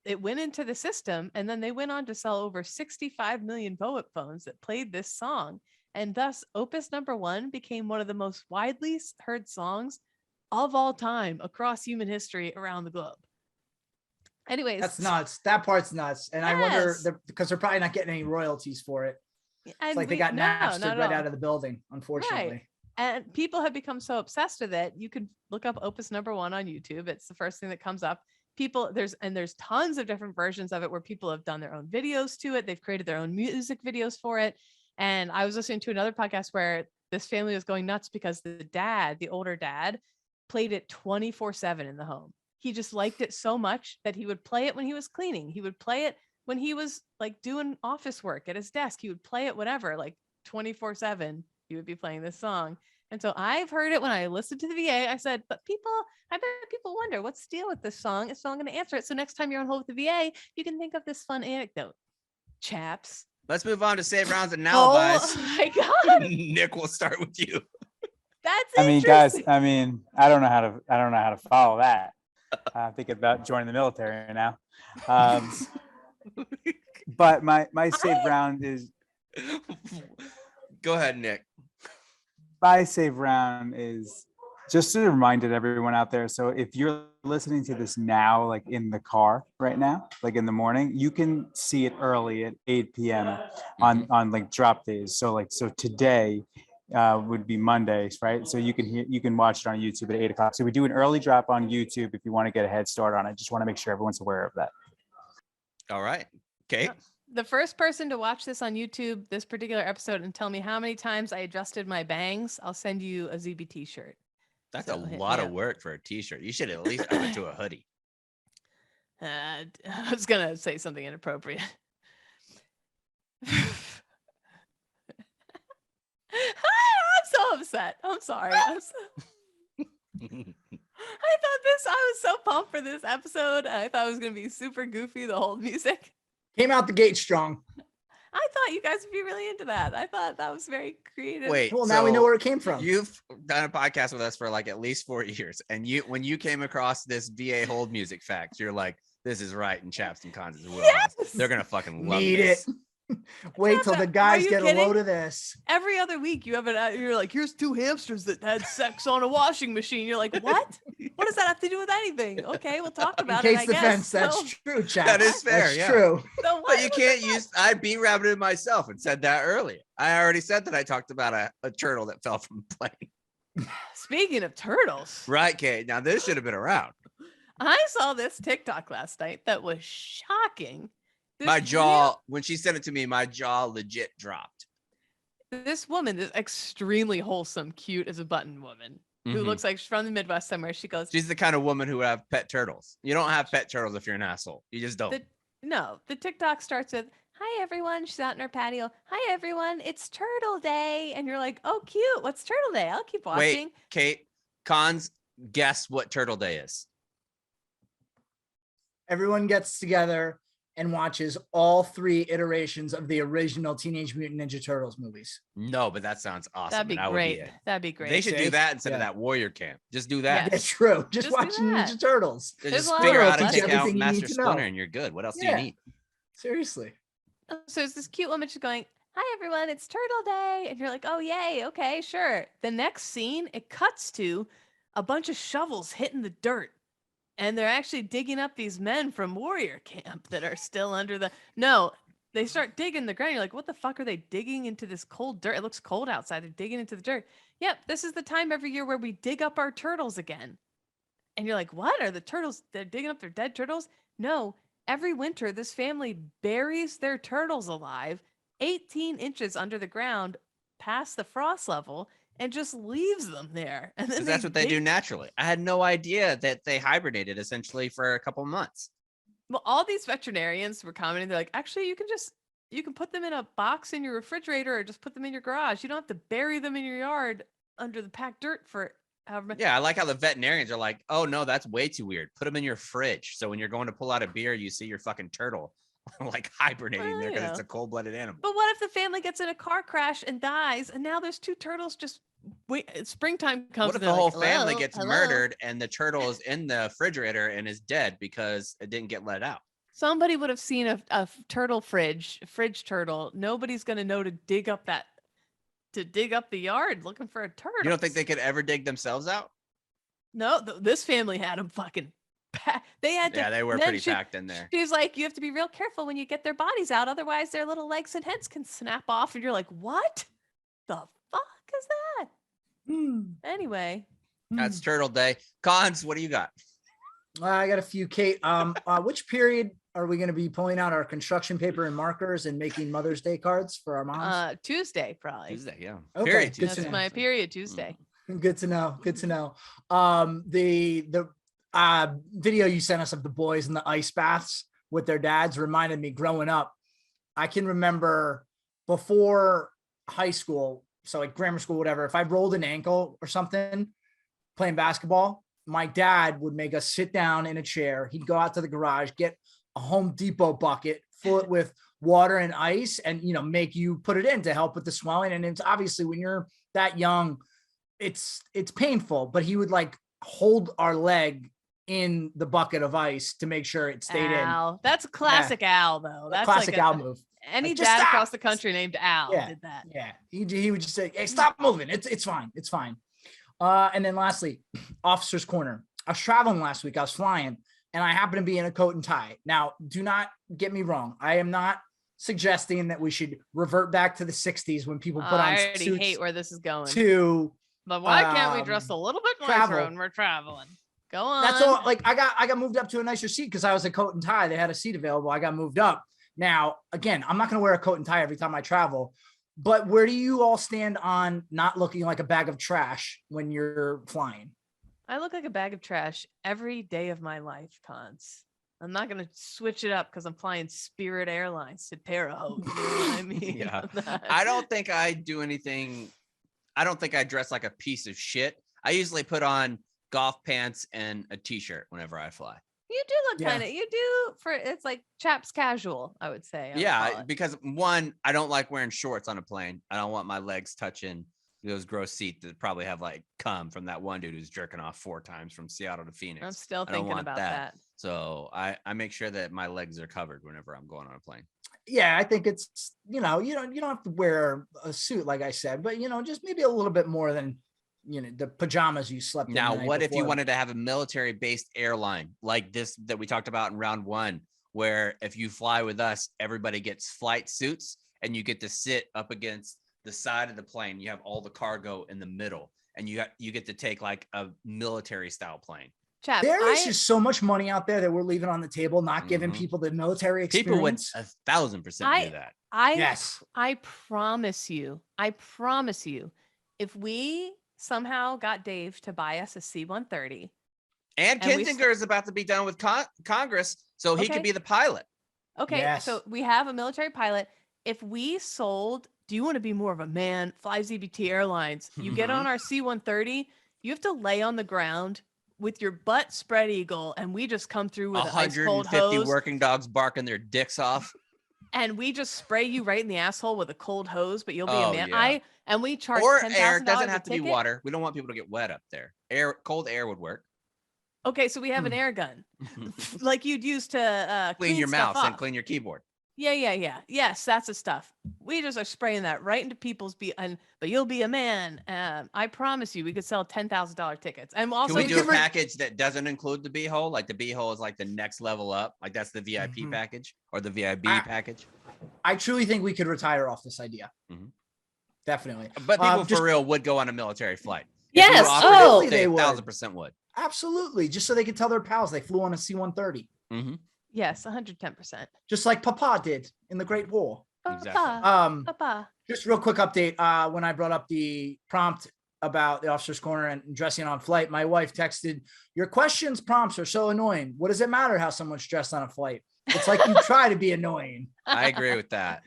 it went into the system, and then they went on to sell over 65 million VoIP phones that played this song. And thus, Opus Number 1 became one of the most widely heard songs of all time across human history around the globe. Anyways. That's nuts. That part's nuts. And I wonder, because they're probably not getting any royalties for it. It's like they got napstered right out of the building, unfortunately. Right. And people have become so obsessed with it. You could look up Opus Number 1 on YouTube. It's the first thing that comes up. There's tons of different versions of it where people have done their own videos to it. They've created their own music videos for it. And I was listening to another podcast where this family was going nuts because the older dad, played it 24/7 in the home. He just liked it so much that he would play it when he was cleaning. He would play it when he was like doing office work at his desk. He would play it whatever, like 24/7. He would be playing this song. And so I've heard it when I listened to the VA. I said, I bet people wonder what's the deal with this song. So I'm going to answer it. So next time you're on hold with the VA, you can think of this fun anecdote. Chaps. Let's move on to save rounds and alibis. Oh my God. Nick, we'll start with you. That's I mean, guys, I don't know how to follow that. I'm thinking about joining the military now. But my save round is. Go ahead, Nick. My save round is just to remind everyone out there. So if you're listening to this now, like in the car right now, like in the morning, you can see it early at 8 p.m. on like drop days. So today would be Mondays, right? So you can watch it on YouTube at 8 o'clock. So we do an early drop on YouTube if you want to get a head start on it. Just want to make sure everyone's aware of that. All right. Okay. The first person to watch this on YouTube, this particular episode, and tell me how many times I adjusted my bangs, I'll send you a ZB t-shirt. That's a lot of work for a t-shirt. You should at least up it to a hoodie. I was going to say something inappropriate. I'm so upset. I'm sorry. I was so pumped for this episode. I thought it was going to be super goofy, the whole music. Came out the gate strong. I thought you guys would be really into that. I thought that was very creative. Wait, well, now we know where it came from. You've done a podcast with us for like at least 4 years. And when you came across this VA hold music fact, you're like, this is right in Chaps and Cons' wheelhouse. Yes! They're going to fucking love Need this. it. Wait till the guys get kidding? a load of this. Every other week you have you're like, here's 2 hamsters that had sex on a washing machine. You're like, what? What does that have to do with anything? Okay, we'll talk about In it. case defense, that's true, Chad. That is fair. That's yeah. true. So But you can't use. I B-rabbited myself and said that earlier. I already said that I talked about a turtle that fell from a plane. Speaking of turtles, Right, Kate. Now this should have been around. I saw this TikTok last night that was shocking. My jaw, when she sent it to me, my jaw legit dropped. This woman is extremely wholesome, cute as a button woman who looks like she's from the Midwest somewhere. She goes, she's the kind of woman who would have pet turtles. You don't have pet turtles if you're an asshole. You just don't. The TikTok starts with, hi, everyone. She's out in her patio. Hi, everyone. It's Turtle Day. And you're like, oh, cute. What's Turtle Day? I'll keep watching. Wait, Kate, Cons, guess what Turtle Day is. Everyone gets together and watches all 3 iterations of the original Teenage Mutant Ninja Turtles movies. No, but that sounds awesome. That'd be great. That'd be great. They should do that instead of that Warrior Camp. Just do that. It's true. Just watch Ninja Turtles. Just figure out how to take out everything you Master need to know. Splinter and you're good. What else do you need? Seriously. So it's this cute woman. She's going, hi, everyone. It's Turtle Day. And you're like, oh, yay. Okay, sure. The next scene, it cuts to a bunch of shovels hitting the dirt. And they're actually digging up these men from Warrior Camp that are still under the... No, they start digging the ground. You're like, what the fuck are they digging into this cold dirt? It looks cold outside. They're digging into the dirt. Yep, this is the time every year where we dig up our turtles again. And you're like, what? Are the turtles... They're digging up their dead turtles? No. Every winter, this family buries their turtles alive 18 inches under the ground past the frost level and just leaves them there. And then that's what they do naturally. I had no idea that they hibernated essentially for a couple of months. Well, all these veterinarians were commenting. They're like, actually, you can put them in a box in your refrigerator or just put them in your garage. You don't have to bury them in your yard under the packed dirt for however much. Yeah, I like how the veterinarians are like, oh, no, that's way too weird. Put them in your fridge. So when you're going to pull out a beer, you see your fucking turtle like hibernating there because it's a cold-blooded animal. But what if the family gets in a car crash and dies, and now there's 2 turtles just wait? Springtime comes. What if the whole family gets murdered and the turtle is in the refrigerator and is dead because it didn't get let out? Somebody would have seen a turtle fridge turtle. Nobody's gonna know to dig up the yard looking for a turtle. You don't think they could ever dig themselves out? No, this family had them fucking. They had to. Yeah, they were pretty packed in there. She's like, you have to be real careful when you get their bodies out, otherwise their little legs and heads can snap off. And you're like, what the fuck is that? Anyway, that's Turtle Day. Cons, what do you got? I got a few, Kate. Which period are we going to be pulling out our construction paper and markers and making Mother's Day cards for our moms? Tuesday, probably. Tuesday, yeah. Okay, period. That's my period Tuesday. Good to know. Good to know. The video you sent us of the boys in the ice baths with their dads reminded me growing up. I can remember before high school, so like grammar school, whatever, if I rolled an ankle or something playing basketball, my dad would make us sit down in a chair. He'd go out to the garage, get a Home Depot bucket, fill it with water and ice, and, make you put it in to help with the swelling. And it's obviously when you're that young, it's painful, but he would like hold our leg in the bucket of ice to make sure it stayed in. That's a classic Al, though. That's classic Al move. Any like, dad across the country named Al did that. Yeah. He would just say, hey, stop moving. It's fine. It's fine. And then lastly, officer's corner. I was traveling last week. I was flying and I happened to be in a coat and tie. Now, do not get me wrong. I am not suggesting that we should revert back to the 60s when people put on I already suits hate where this is going. But why can't we dress a little bit nicer when we're traveling? Go on. That's all. Like I got moved up to a nicer seat because I was a coat and tie. They had a seat available. I got moved up. Now, again, I'm not going to wear a coat and tie every time I travel, but where do you all stand on not looking like a bag of trash when you're flying? I look like a bag of trash every day of my life, Cons. I'm not going to switch it up because I'm flying Spirit Airlines to Terre Haute. You know what I mean? Yeah. I don't think I do anything. I don't think I dress like a piece of shit. I usually put on golf pants and a t-shirt whenever I fly. You do look kind of, it's like chaps casual, I would say. Yeah, because one, I don't like wearing shorts on a plane. I don't want my legs touching those gross seats that probably have like cum from that one dude who's jerking off 4 times from Seattle to Phoenix. I'm still thinking about that. So I make sure that my legs are covered whenever I'm going on a plane. Yeah, I think it's, you don't have to wear a suit, like I said, but just maybe a little bit more than the pajamas you slept in. Now, the night what if you before. wanted to have a military-based airline like this that we talked about in round 1, where if you fly with us, everybody gets flight suits and you get to sit up against the side of the plane. You have all the cargo in the middle, and you get to take like a military-style plane. Chaps, There is just so much money out there that we're leaving on the table, not giving Mhm. people the military experience. People would 1,000% do that. I promise you, if we somehow got Dave to buy us a C-130. And Kinzinger is about to be done with Congress, so he could be the pilot. Okay, Yes. so we have a military pilot. If we sold, do you want to be more of a man? Fly ZBT Airlines. You get on our C-130, you have to lay on the ground with your butt spread eagle, and we just come through with 150 working dogs barking their dicks off. And we just spray you right in the asshole with a cold hose, but you'll be a man. Yeah. And we charge or $10,000 air. It doesn't have to be ticket. water. We don't want people to get wet up there. Cold air would work. Okay, so we have an air gun, like you'd use to clean your mouse off. and clean your keyboard. Yeah. Yes, that's the stuff. We just are spraying that right into people's but you'll be a man. I promise you, we could sell $10,000 tickets. And also, can we do a package that doesn't include the beehole? Like the beehole is like the next level up. Like that's the VIP package or the VIB package. I truly think we could retire off this idea. Definitely. But people for real would go on a military flight. Yes. They would. 1,000% would. Absolutely. Just so they could tell their pals they flew on a C-130. Yes, 110%. Just like Papa did in the Great War. Exactly. Papa. Just real quick update. When I brought up the prompt about the officer's corner and dressing on flight, my wife texted, "Your questions prompts are so annoying. What does it matter how someone's dressed on a flight? It's like you try to be annoying." I agree with that.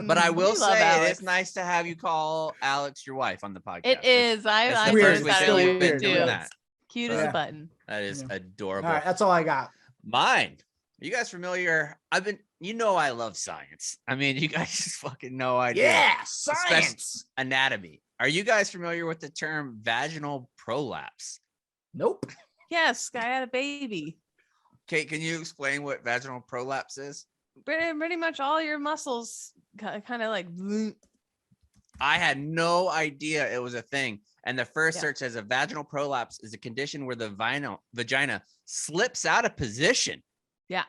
But I will say it is nice to have you call Alex your wife on the podcast. It is. I weird. noticed It's that really a little bit weird. too. That. Cute as a button. That is adorable. All right, that's all I got. Mine. Are you guys familiar? I love science. I mean, you guys just fucking know I do. Yeah, science. Especially anatomy. Are you guys familiar with the term vaginal prolapse? Nope. Yes, guy had a baby. Kate, can you explain what vaginal prolapse is? Pretty much all your muscles kind of like. I had no idea it was a thing. And the first search says a vaginal prolapse is a condition where the vagina slips out of position. Yeah.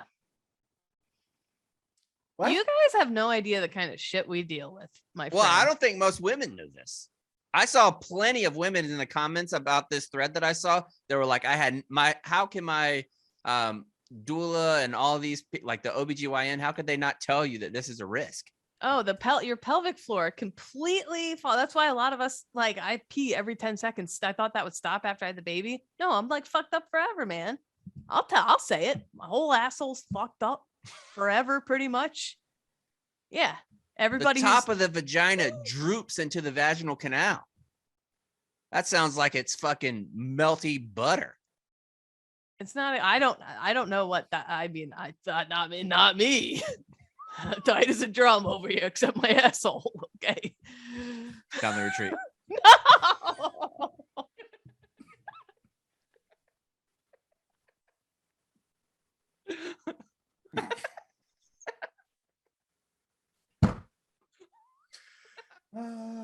What? You guys have no idea the kind of shit we deal with, my friend. Well, I don't think most women knew this. I saw plenty of women in the comments about this thread that I saw. They were like, how can my doula and all these, like the OBGYN, how could they not tell you that this is a risk? Oh, your pelvic floor completely fall. That's why a lot of us, like, I pee every 10 seconds. I thought that would stop after I had the baby. No, I'm like fucked up forever, man. I'll say it. My whole asshole's fucked up forever, pretty much. Yeah. Everybody. The top of the vagina droops into the vaginal canal. That sounds like it's fucking melty butter. It's not. I don't know what that. I mean, not me. Tight as a drum over here, except my asshole. Okay. Down the retreat. No.